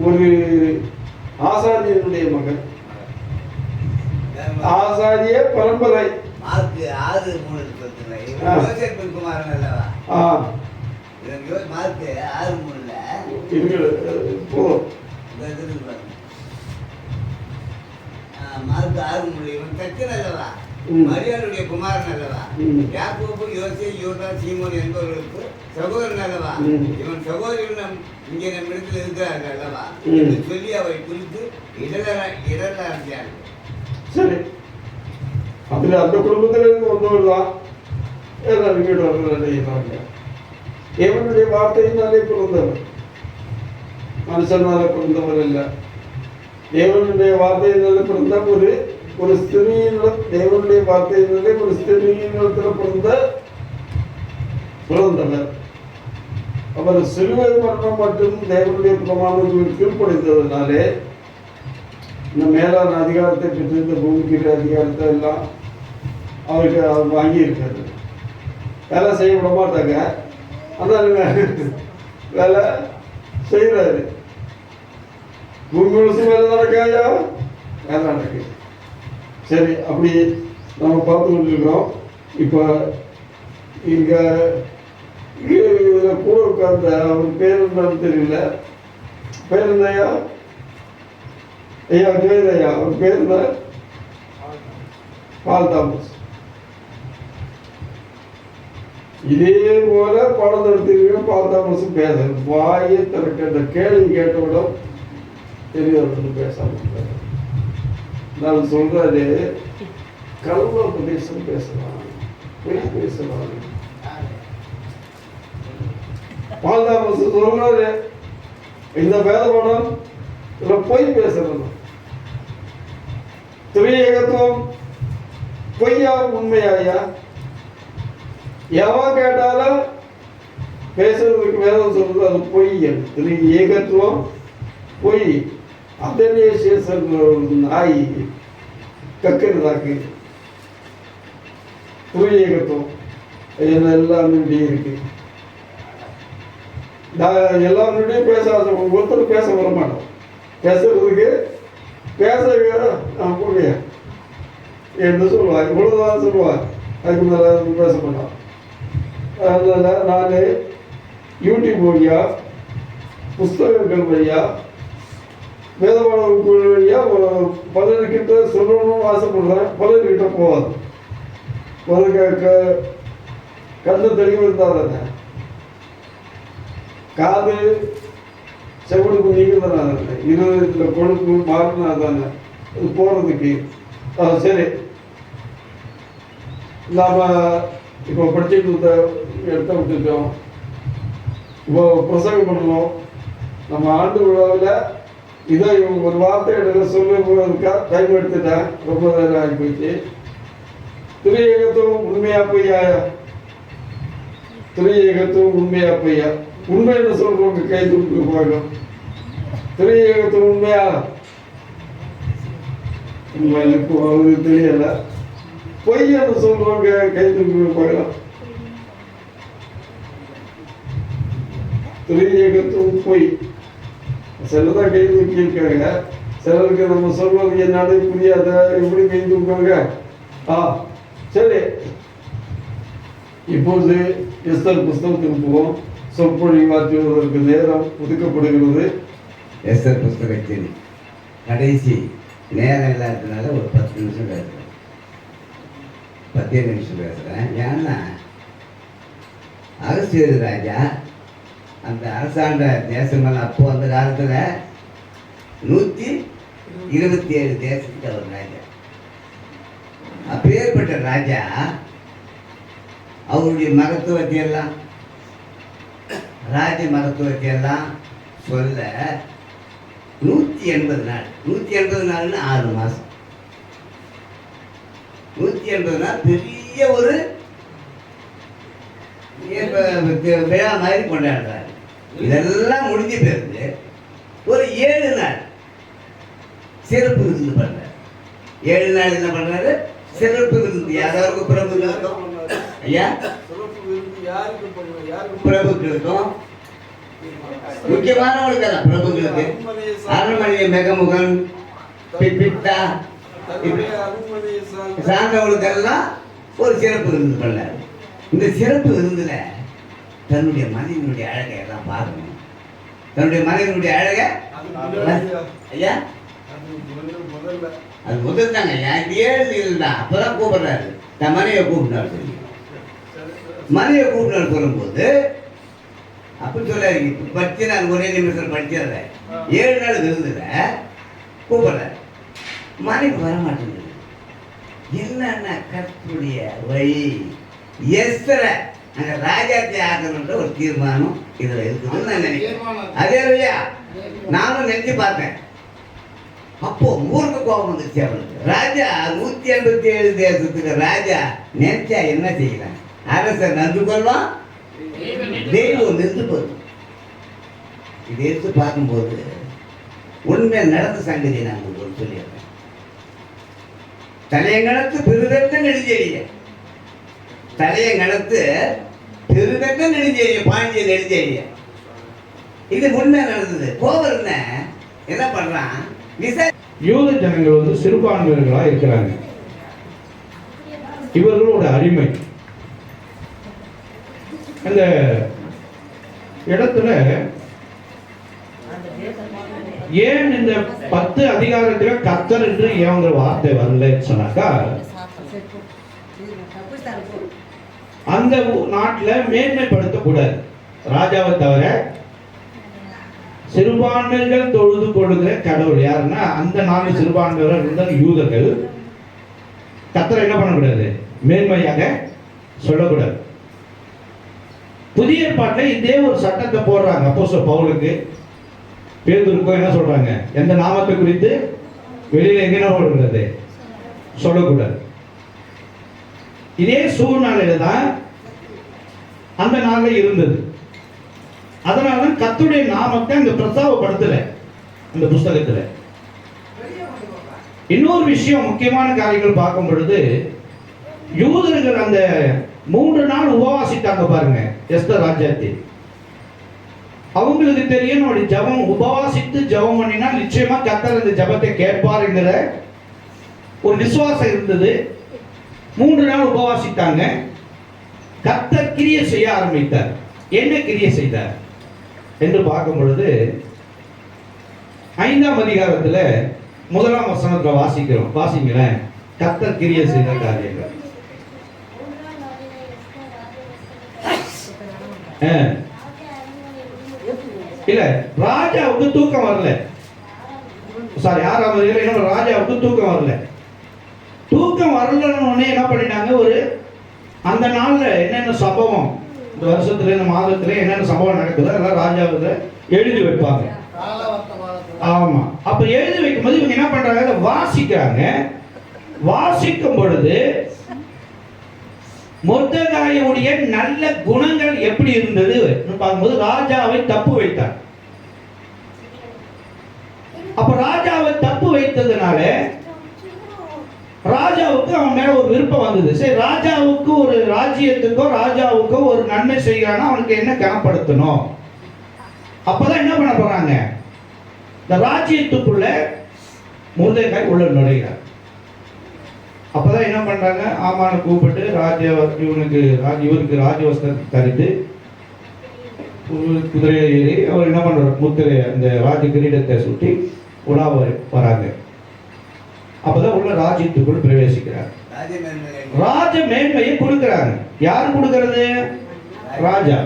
ஒரு ஆசாரியனுடைய மகன், ஆசாரிய பரம்பரை. மார்க்கு 6:3 யோசேப்பின் குமாரன் அல்லவா? மார்க்கு 6:3 போதும். மார்க்கு 6:3 இவன் தக்கன் அல்லவா? மரியாளுடைய குமாரன் அல்லவா? யாக்கோபு, யோசே, யூதா, சீமோன் என்பவர்களுக்கு சகோதரன் அல்லவா? இவன் சகோதரன் இங்கே நம்மிடத்தில் இருக்கிறார்கள் அல்லவா என்று சொல்லி அவரை குறித்து இடலாக. சரி, அதுல அந்த குடும்பத்திலிருந்து வந்தவர் தான் எல்லாரும் வீடு வர்றாங்க. தேவனுடைய வார்த்தையினாலே பிறந்தவர், மனுஷனால பிறந்தவர் இல்லை. தேவனுடைய வார்த்தையினால பிறந்த ஒரு ஸ்திரீயிடம், தேவனுடைய வார்த்தையினாலே ஒரு ஸ்திரீயிடத்தில் பிறந்தவர். அவர் சிலுவை மரணம் மற்றும் தேவனுடைய பிரமாணங்களுக்கு கீழ்ப்படித்ததுனாலே இந்த மேலான அதிகாரத்தை பெற்று இந்த பூமிக்கு அதிகாரத்தை எல்லாம் அவருக்கு அவர் வாங்கியிருக்காரு. வேலை செய்ய விட மாட்டாங்க, ஆனால் வேலை செய்கிறாரு. பூமி முழுசும் வேலை நடக்காயா? வேலை நடக்குது. சரி, அப்படி நம்ம பார்த்து கொண்டிருக்கிறோம். இப்போ இங்கே கூட உட்கார்ந்த அவர் பேர் என்னன்னு தெரியல. பேர் என்னையா? ஐயா ஜெயதையா, அவர் பேர் என்ன? Paul Thomas. இதே போல பாடம் நடத்திருக்க பால் தாமஸும் பேச வாயை திறக்க, இந்த கேள்வி கேட்டவிடம் தெரியாது பேசாம. நான் சொல்றாரு, கல்வ உபதேசம் பேசலாம், பேசலாம். பால் தாமஸ் சொல்றாரு, இந்த வேத பாடம் இதுல பொய் பேசணும். திரியேகத்துவம் பொய்யா உண்மையாயா? எவன் கேட்டாலும் பேசுறதுக்கு வேதம் சொல்றது அது பொய். திரியேகத்துவம் பொய். அதனேசேசன் நாய் கக்கிறதாக்கு. திரியேகத்துவம் எல்லாம் இப்படி இருக்கு. நான் எல்லாருடையும் பேசாத ஒருத்தர் பேச வர மாட்டோம். பேசுறதுக்கு பேச முடிய என்று சொல்லுவார், இவ்வளவுதான் சொல்லுவார். அதுக்கு மேலே பேச மாட்டோம். அதனால் நான் யூடியூப் வழியா, புஸ்தகங்கள் வழியா, வேதபாடங்கள் வழியா பலர்கிட்ட சொல்லணும்னு ஆசைப்படுறேன். பலர்கிட்ட போகாது. கண்ணு தெளிவு இருந்தால் தானே, காது செவனுக்கு நீங்கிறதுனால தானே, இருதயத்தில் கொழுப்பு மாறினா தானே இது போகிறதுக்கு. சரி, நாம் இப்போ படிச்சுட்டு இருந்த இடத்த விட்டுட்டோம். இப்போ பிரசங்கம் பண்ணணும். நம்ம ஆண்டு விழாவில் இதை ஒரு வார்த்தை எடுக்க சொல்லுவதற்காக டைம் எடுத்துட்டேன். ரொம்ப நேரம் ஆகி போச்சு. திரியேகத்துவம் உண்மையா பொய்யா? திரியேகத்துவம் உண்மையா பொய்யா? உண்மைன்னு சொல்றவங்க கை தூக்கி பார்க்கணும். திரியேகத்துவம் உண்மையா? உண்மை இப்போ அவங்களுக்கு தெரியல. பொய்யன்னு சொல்றவங்க கை தூக்கி பார்க்கலாம். திரியேகத்துவம் பொய். சிலதான் கை தூக்கி இருக்காங்க. சிலருக்கு நம்ம சொல்றது என்னன்னு புரியாத எப்படி கை தூக்குவாங்க. சரி, இப்போது எஸ்தர் புஸ்தகத்துக்கு போவோம். சொற்பொழிவாற்றுவதற்கு நேரம் ஒதுக்கப்படுகிறது. எஸ்தர் புஸ்தகத்தின் கடைசி நேரம் இல்லாததுனால ஒரு 10 நிமிஷம் பேசுகிறேன். 10 நிமிஷம் பேசுகிறேன். ஏன்னா அரசியல் ராஜா அந்த அரசாண்ட தேசமெல்லாம் அப்போ அந்த காலத்தில் 127 தேசத்துக்கு அவர் ராஜா. அப்பேற்பட்ட ராஜா அவருடைய மகத்துவத்தை எல்லாம் ராஜ மகத்துவத்தை எல்லாம் சொல்ல 180 நாள். 180 நாள்னு 6 மாதம். 180 நாள் பெரிய ஒரு விழா மாதிரி கொண்டாடுறாரு. இதெல்லாம் முடிஞ்ச பிறகு ஒரு 7 நாள் சிறப்பு விருந்து பண்றாரு. 7 நாள் என்ன பண்றாரு? சிறப்பு விருந்து. யாராவது பிரபுக்களுக்கும் ஐயா, பிரபுக்களுக்கும் முக்கியமானவங்களுக்கு தான். பிரபுக்களுக்கு அரண்மனையை மெகமுகன் பிட்டா சார்ந்தவங்களுக்கெல்லாம் ஒரு சிறப்பு விருந்து பண்ணாரு. இந்த சிறப்பு விருந்துல தன்னுடைய மனைவியினுடைய அழகை எல்லாம் பார்க்கணும். தன்னுடைய மனைவியினுடைய அழகை ஐயா அது முதல் தாங்க ஐயா. 7 இருந்தா அப்பதான் கூப்பிடுறாரு. தன் மனைவியை கூப்பிட்டாரு சொல்லி மனைவியை கூப்பிட்டாரு சொல்லும்போது அப்படி சொல்லாரு. படிச்சு நான் ஒரே நிமிஷம் படிச்சிடுறேன். 7 நாள் விருந்துல கூப்பிடுறாரு. மனைவி வர மாட்டேங்குது. என்னன்னா கர்த்தருடைய வழி எஸ்தரை அங்க ராஜாத்தி ஆகணுன்ற ஒரு தீர்மானம் இதுல இருக்குதுன்னு நான் நினைக்கிறேன். அதே இல்லையா? நானும் நினைச்சு பார்த்தேன். அப்போ ஊருக்கு கோபம் வந்துருச்சு அவனுக்கு. ராஜா 187 தேசத்துக்கு ராஜா நினைச்சா என்ன செய்யலாம்? அரசர் நன்று கொள்வான், தெய்வம் நின்று போதும். இதை எடுத்து பார்க்கும்போது உண்மை நடந்த சங்கதி நான் உங்களுக்கு சொல்லிடுறேன். தலையங்கணத்து பெருதற்க நெடுஞ்செழிய, தலையங்கணத்து பெருதற்க நெடுஞ்செழிய, பாண்டிய நெடுஞ்செழிய. இது உண்மை நடந்தது. கோவர் என்ன பண்றான்? யூத ஜனங்கள் வந்து சிறுபான்மையினர்களா இருக்கிறாங்க. இவர்களோட அடிமை. அந்த இடத்துல ஏன் இந்த 10 அதிகாரத்துல கர்த்தர் என்று ஏன் வார்த்தை வரலன்னு சொன்னாக்கா, அந்த நாட்டுல மேன்மைப்படுத்தக்கூடாது. ராஜாவை தவிர சிறுபான்மைகள் தொழுது கொடுக்கிற கடவுள் யாருன்னா அந்த 4 சிறுபான்மைகள் இருந்த யூதர்கள். கர்த்தரை என்ன பண்ணக்கூடாது? மேன்மையாக சொல்லக்கூடாது. புதிய ஏற்பாட்டில் இதே ஒரு சட்டத்தை போடுறாங்க. அப்போஸ்தலர் பவுலுக்கு பேதுருக்கும் என்ன சொல்றாங்க? எந்த நாமத்தை குறித்து வெளியில எங்க போடக்கூடாது, சொல்லக்கூடாது. இதே சூழ்நிலையில தான் அந்த நாளில் இருந்தது. அதனால கர்த்தருடைய நாமத்தை அங்க பிரஸ்தாபப்படுத்தல அந்த புஸ்தகத்துல. இன்னொரு விஷயம், முக்கியமான காரியங்கள் பார்க்கும் பொழுது யூதர்கள் அந்த 3 நாள் உபவாசித்தாங்க பாருங்க. எஸ்தர் ராஜாத்தி அவங்களுக்கு தெரியும் நம்முடைய ஜபம், உபவாசித்து ஜபம் பண்ணினா நிச்சயமா கர்த்தர் இந்த ஜபத்தை கேட்பாருங்கிற ஒரு விசுவாசம் இருந்தது. 3 நாள் உபவாசித்தாங்க. கர்த்தர் கிரியை செய்ய ஆரம்பித்தார். என்ன கிரியை செய்தார் என்று பார்க்கும் பொழுது 5ஆம் அதிகாரத்துல 1ஆம் வசனத்துல வாசிக்கிறோம். வாசிங்களேன். கர்த்தர் கிரியை செய்த காரியங்கள். இல்ல, ராஜாவுக்கு தூக்கம் வரல. சாரி, 6ஆம் அதிகாரம் ராஜாவுக்கு தூக்கம் வரல. தூக்கம் வரலன்னு என்ன பண்ணினாங்க? ஒரு அந்த நாள்ல என்னென்ன சம்பவம், இந்த வருஷத்துல இந்த மாதத்துல என்னென்ன சம்பவம் நடக்குதோ அதெல்லாம் ராஜாவுக்கு எழுதி வைப்பாங்க. ஆமா. அப்ப எழுதி வைக்கும்போது இவங்க என்ன பண்றாங்க, அதை வாசிக்கிறாங்க. வாசிக்கும் பொழுது மொர்தெகாயுடைய நல்ல குணங்கள் எப்படி இருந்தது பார்க்கும்போது ராஜாவை தப்பு வைத்தார். அப்ப ராஜாவை தப்பு வைத்ததுனால ராஜாவுக்கு அவன் மேல ஒரு விருப்பம் வந்தது. சரி, ராஜாவுக்கு ஒரு ராஜ்யத்துக்கோ ராஜாவுக்கோ ஒரு நன்மை செய்யறானா அவனுக்கு என்ன கனப்படுத்தணும். அப்பதான் என்ன பண்ண போறாங்க, இந்த ராஜ்யத்துக்குள்ள மொர்தெகாய் உள்ள நுழைகிறார். அப்பதான் என்ன பண்றாங்க, ஆமான கூப்பிட்டு இவருக்கு ராஜவஸ்திரத்தை தரித்து குதிரையில ஏறி அவர் என்ன பண்றாரு, முத்திரை அந்த ராஜ கிரீடத்தை சுட்டி உலா வராங்க. அப்பதான் உள்ள ராஜ்யத்துக்குள் பிரவேசிக்கிறார். ராஜ மேன்மையை கொடுக்கிறாங்க. யார் கொடுக்கிறது, ராஜா.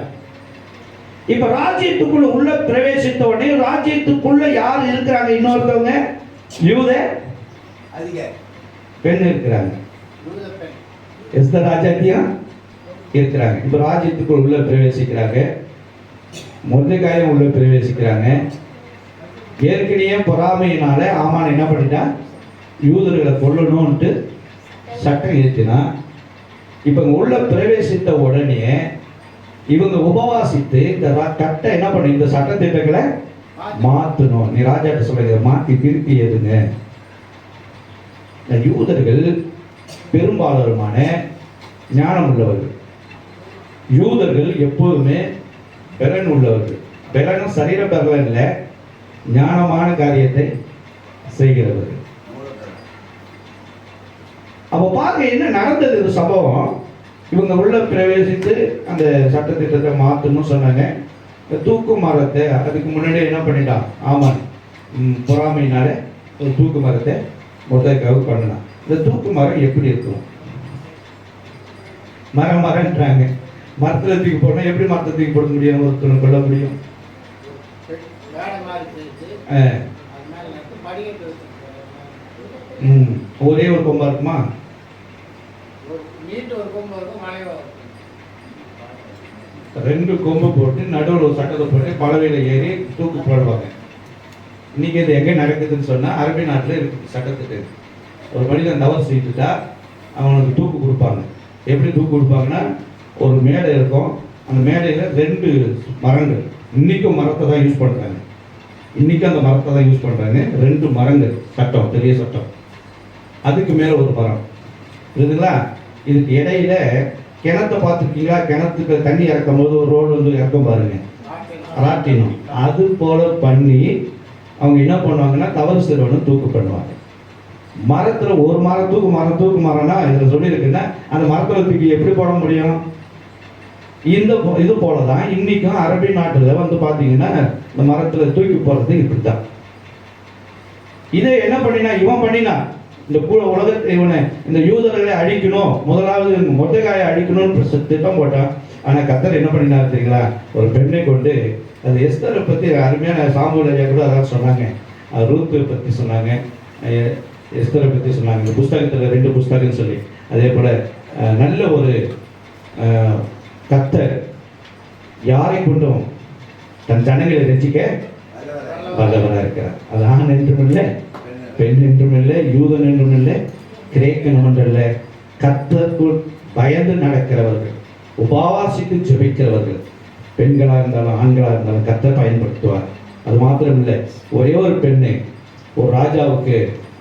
இப்ப ராஜ்யத்துக்குள்ள உள்ள பிரவேசித்த உடனே ராஜ்யத்துக்குள்ள யார் இருக்கிறாங்க, இன்னொருத்தவங்க யூத பெண் இருக்கிறாங்க, எஸ்தர் ராஜாத்தியம் இருக்கிறாங்க. இப்ப ராஜ்யத்துக்குள் உள்ள பிரவேசிக்கிறாங்க. மொர்தெகாயும் உள்ள பிரவேசிக்கிறாங்க. ஏற்கனவே பொறாமையினால ஆமான் என்ன பண்ணிட்டான், யூதர்களை கொல்லணும்ட்டு சட்டம் ஏற்றினா. இப்ப உள்ள பிரவேசித்த உடனே இவங்க உபவாசித்து இந்த கட்டை என்ன பண்ணு, இந்த சட்ட திட்டங்களை மாற்றணும். நீ ராஜாட்ட சொல்ல மாற்றி திருப்பி எதுங்க. யூதர்கள் பெரும்பாலுமான ஞானம் உள்ளவர்கள். யூதர்கள் எப்போதுமே பெலன் உள்ளவர்கள். பெலனும் சரீர பெலன் இல்லை, ஞானமான காரியத்தை செய்கிறவர்கள். அப்போ பார்க்க என்ன நடந்தது இந்த சம்பவம். இவங்க உள்ள பிரவேசித்து அந்த சட்டத்திட்டத்தை மாற்றணும்னு சொன்னாங்க. இந்த தூக்கு மரத்தை அதுக்கு முன்னாடி என்ன பண்ணிட்டான் ஆமான், பொறாமையினால ஒரு தூக்கு மரத்தை மொர்தெகாய்க்கு பண்ணலாம். இந்த தூக்கு மரம் எப்படி இருக்கும், மரம்ன்றாங்க. மரத்தில் தூக்கி போடணும், எப்படி மரத்தை தூக்கி போட முடியும், ஒருத்தனை கொள்ள முடியும். ஒரே ஒரு கொம்பா இருக்குமா, ரெண்டு கொம்பு போட்டு நடுவில் ஒரு சட்டத்தை போட்டு பலவையில ஏறி தூக்கு போடுவாங்க. இன்னைக்கு இது எங்க நடக்குதுன்னு சொன்னா அரபி நாட்டில் இருக்கு சட்டத்துக்கு. ஒரு மனிதன் தவறு செய்துட்டா அவனுக்கு தூக்கு கொடுப்பாங்க. எப்படி தூக்கு கொடுப்பாங்கன்னா, ஒரு மேடை இருக்கும், அந்த மேடையில 2 மரங்கள், இன்னைக்கும் மரத்தை தான் யூஸ் பண்றாங்க. இன்னைக்கும் அந்த மரத்தை தான் யூஸ் பண்றாங்க. 2 மரங்கள், சட்டம், பெரிய சட்டம். அதுக்கு மேல ஒரு மரம் இருக்குங்களா. இதுக்கு இடையில கிணத்தை பார்த்துருக்கீங்களா, கிணத்துக்கு தண்ணி இறக்கும் போது ஒரு ரோடு வந்து இறக்கும் பாருங்க, ராட்டினம். அது போல பண்ணி அவங்க என்ன பண்ணுவாங்கன்னா தவறு செய்றவனை தூக்கு பண்ணுவாங்க. மரத்துல ஒரு மரம் தூக்கு மரம்னா இதுல சொல்லியிருக்குன்னா அந்த மரத்துல தூக்கி எப்படி போட முடியும். இந்த இது போலதான் இன்னைக்கும் அரபி நாட்டுல வந்து பாத்தீங்கன்னா இந்த மரத்துல தூக்கி போடுறது இப்படித்தான். இதை என்ன பண்ணினா இவன் பண்ணினா இந்த உலகத்தை இவனை இந்த யூதர்களை அழிக்கணும், முதலாவது மொர்தெகாயை அழிக்கணும்னு திட்டம் போட்டான். ஆனா கர்த்தர் என்ன பண்ணினார் தெரியுங்களா, ஒரு பெண்ணை கொண்டு, அது எஸ்தரை பத்தி அருமையான சாமுவேல் ஐயா கூட அதான் சொன்னாங்க, ரூத்தை பத்தி சொன்னாங்க, எஸ்தரை பத்தி சொன்னாங்க. இந்த புஸ்தகத்துல 2 புஸ்தகம் சொல்லி அதே போல நல்ல ஒரு கர்த்தர் யாரை கொண்டும் தன் ஜனங்களை ரட்சிக்க வல்லவராக இருக்கிறார். அது ஆண் என்றும் இல்லை, பெண் என்றும் இல்லை, யூதன் என்றும் இல்லை, கிரேக்கன் என்றல்ல, கர்த்தருக்குள் பயந்து நடக்கிறவர்கள், உபவாசித்து ஜெபிக்கிறவர்கள், பெண்களாக இருந்தாலும் ஆண்களாக இருந்தாலும் கர்த்தர் பயன்படுத்துவார். அது மாத்திரம் இல்லை, ஒரே ஒரு பெண்ணை ஒரு ராஜாவுக்கு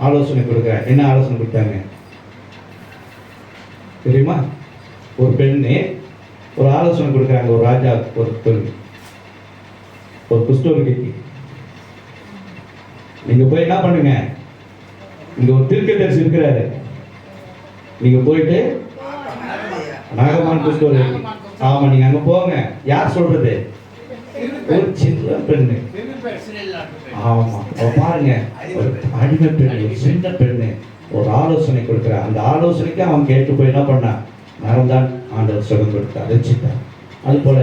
ஆலோசனை கொடுக்குறார். என்ன ஆலோசனை கொடுத்தாங்க தெரியுமா? ஒரு பெண்ணே ஒரு ஆலோசனை கொடுக்குறாங்க ஒரு ராஜா, ஒரு குஷ்டரோகிக்கு. நீங்க போய் என்ன பண்ணுங்க, இங்க ஒரு தீர்க்கதரிசி இருக்கிறாரு, நீங்க போயிட்டு நாகமான் குஷ்டரோகி, ஆமா நீங்க அங்க போங்க. யார் சொல்றது? ஒரு சின்ன பெண்ணு. ஆமா பாருங்க, ஒரு அடிமை பெண்ணு, ஒரு சின்ன பெண்ணு ஒரு ஆலோசனை கொடுக்கிறார். அந்த ஆலோசனைக்கு அவன் கேட்டு போய் என்ன பண்ணான், நடந்தான், ஆண்டவர் சுகம் கொடுத்தார், ரட்சித்தார். அது போல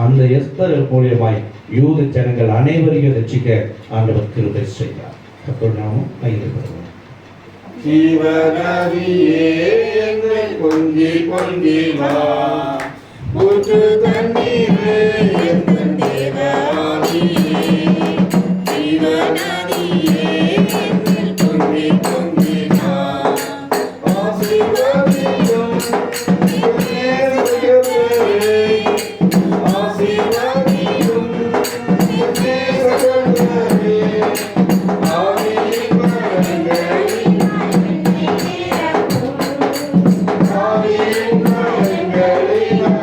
அந்த எஸ்தர் மூலியமாய் யூத ஜனங்கள் அனைவரையும் ரட்சிக்க ஆண்டவர் கிருபை செய்தார். அப்போ நாமும் கைது பெறுவோம். ஜீவநதியே என்னை பொங்கி பொங்கி வா ஊற்று தண்ணீரே என் தேவாதியே ஜீவநதியே என்னை பொங்கி பொங்கி வா ஆசீர்வதியும் நேசகரே ஆசீர்வதியும் நேசகரே ஆவியின் வரங்களில் ஆவியின் வரங்களில்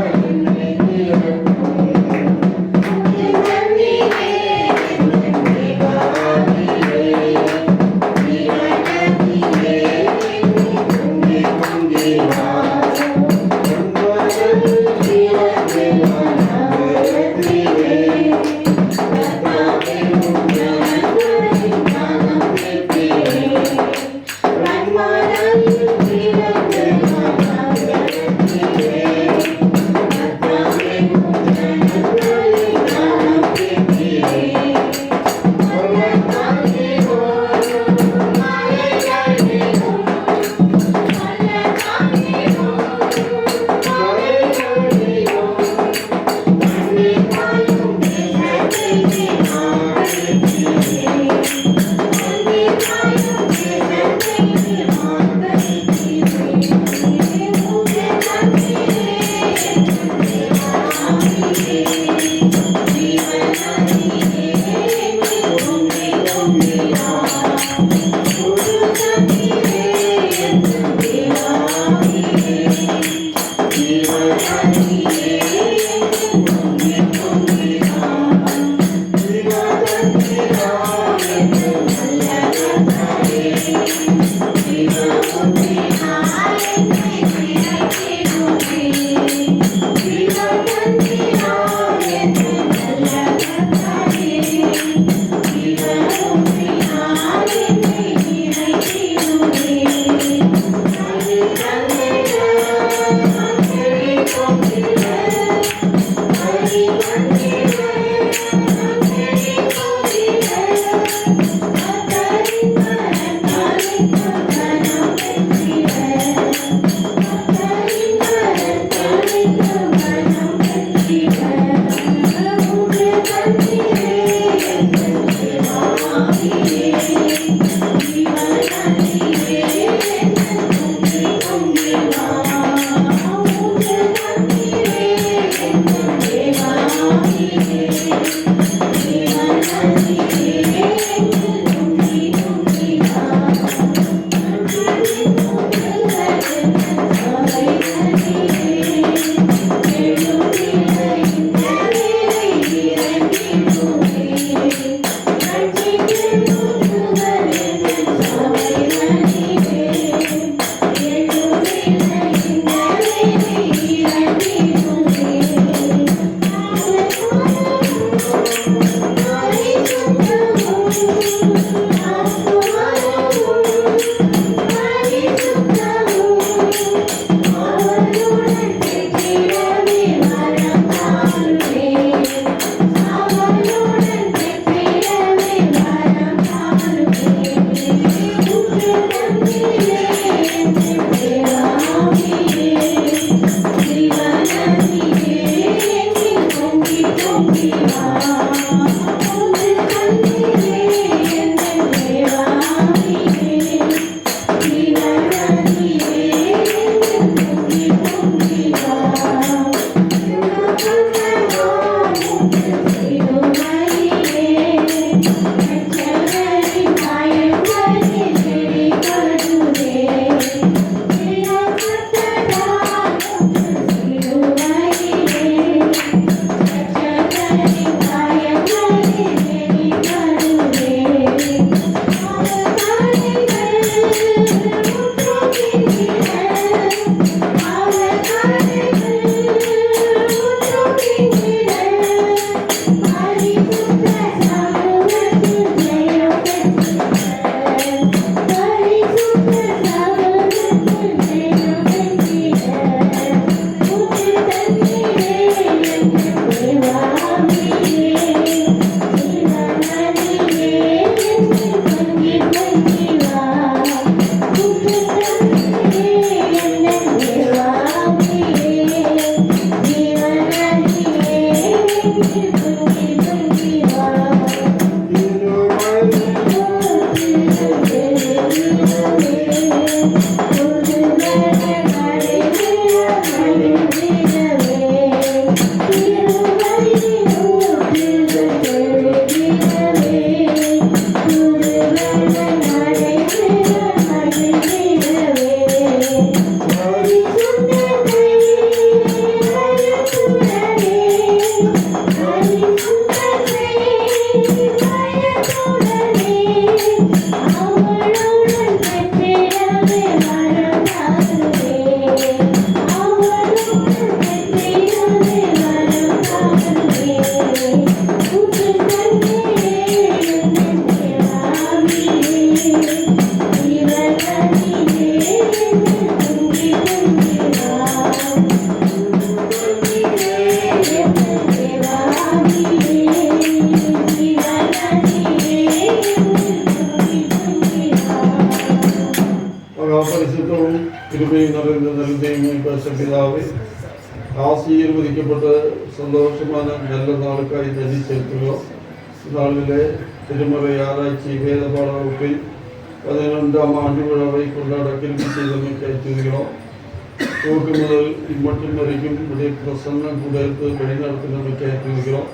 ஆசீர்வதிக்கப்பட்ட சந்தோஷமான நல்ல நாளுக்காய் நன்றி செலுத்துகிறோம். நாளிலே திருமறை ஆராய்ச்சி வேத பாட வகுப்பில் 11ஆம் ஆண்டு விழாவை கொண்டாட கிருபை செய்தமைக்காய் துதிக்கிறோம். துவக்கு முதல் இம்மட்டும் வரைக்கும் உடைய பிரசன்னம் கூட இருந்து வழிநடத்தினமைக்காய் துதிக்கிறோம்.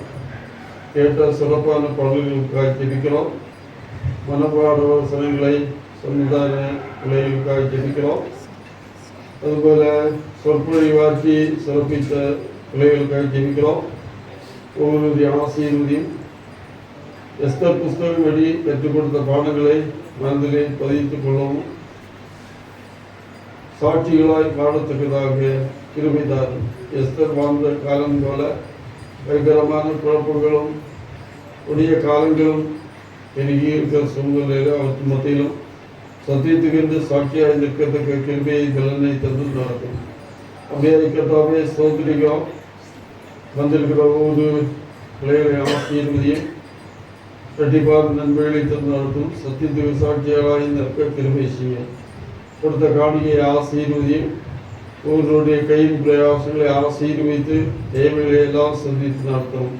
கேட்ட சிறப்பான பாடல்களுக்காய் ஜெபிக்கிறோம். மனப்பாட வசனங்களை சமுதாய பிள்ளைகளுக்காக ஜெபிக்கிறோம். அதுபோல சொற்பொழிவாற்றி சிறப்பித்த பிள்ளைகளுக்காக ஜெபிக்கிறோம். ஒவ்வொருடைய ஆசீர்வதியும் எஸ்தர் புஸ்தகம் வழி கற்றுக் கொடுத்த பாடங்களை மனதிலே பதித்துக் கொள்ளவும் சாட்சிகளாய் காணத்தக்கதாக கிருபைதார். எஸ்தர் வாழ்ந்த காலம் போல பயங்கரமான குழப்பங்களும் கொடிய காலங்களும் பெருகி இருக்கிற சூழ்நிலையில் அவற்று மத்தியிலும் சத்தியத்துக்கு சாட்சியாக நிற்கத்தக்க கிருபையை பலனை தந்து நடக்கும். அப்படியே கர்த்தாவே ஸ்தோத்திரிக்கிறோம். வந்திருக்கிற ஒவ்வொரு பிள்ளைகளை ஆசீர்வதியும் கண்டிப்பாக நன்மைகளை தந்து நடத்தும். சத்தியத்துக்கு சாட்சியாக நிற்க கிருபை செய்யும். கொடுத்த காணியை ஆசீர்வதியும் ஒவ்வொருடைய கையின் பிரயாசங்களை ஆசீர்வதித்து தேவைகளை எல்லாம் சந்தித்து நடத்தும்.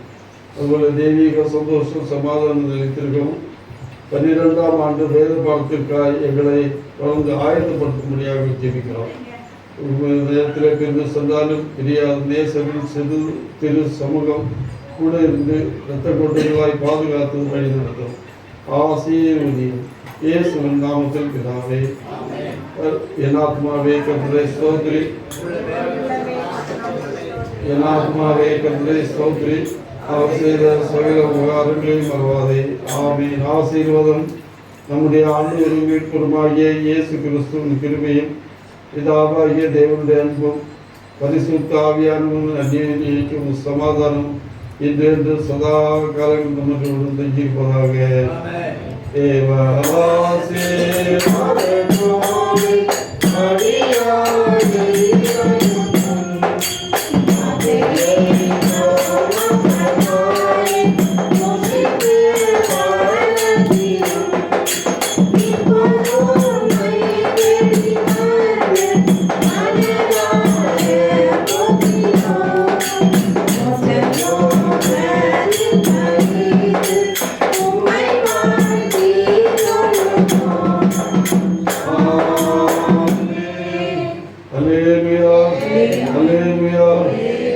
அதுபோல தெய்வீக சந்தோஷம் சமாதானம் நிலைத்திருக்கவும் 12ஆம் ஆண்டு வேத பாடத்திற்காக எங்களை தொடர்ந்து ஆயத்தப்படுத்தும்படியாக ஜெபிக்கிறோம். நேரத்தில் பிரிந்து சென்றாலும் பிரியாத நேசரின் சிறு திரு சமூகம் கூட இருந்து இரத்த கொட்டைகளாய் பாதுகாத்து வழி நடத்தும். ஆசீர்வதியும் இயேசுவின் நாமத்தில் பிதாவே. என் ஆத்மாவே கர்த்தரை ஸ்தோத்திரி, என் ஆத்மாவே கர்த்தரை ஸ்தோத்திரி, அவர் செய்த சகல உபகாரங்களையும் மறவாதே. ஆமென். ஆசீர்வாதம் நம்முடைய ஆண்டவரும் மீட்பருமாகிய இயேசு கிறிஸ்துவின் கிருபையும் பிதாவாகிய தேவனுடைய அன்பும் பரிசுத்த ஆவியானவரின் அந்நியக்கும் சமாதானம் இன்று சதா காலம் நம்மளோடு தங்கியிருப்பதாக. Hallelujah, hallelujah,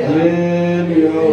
hallelujah,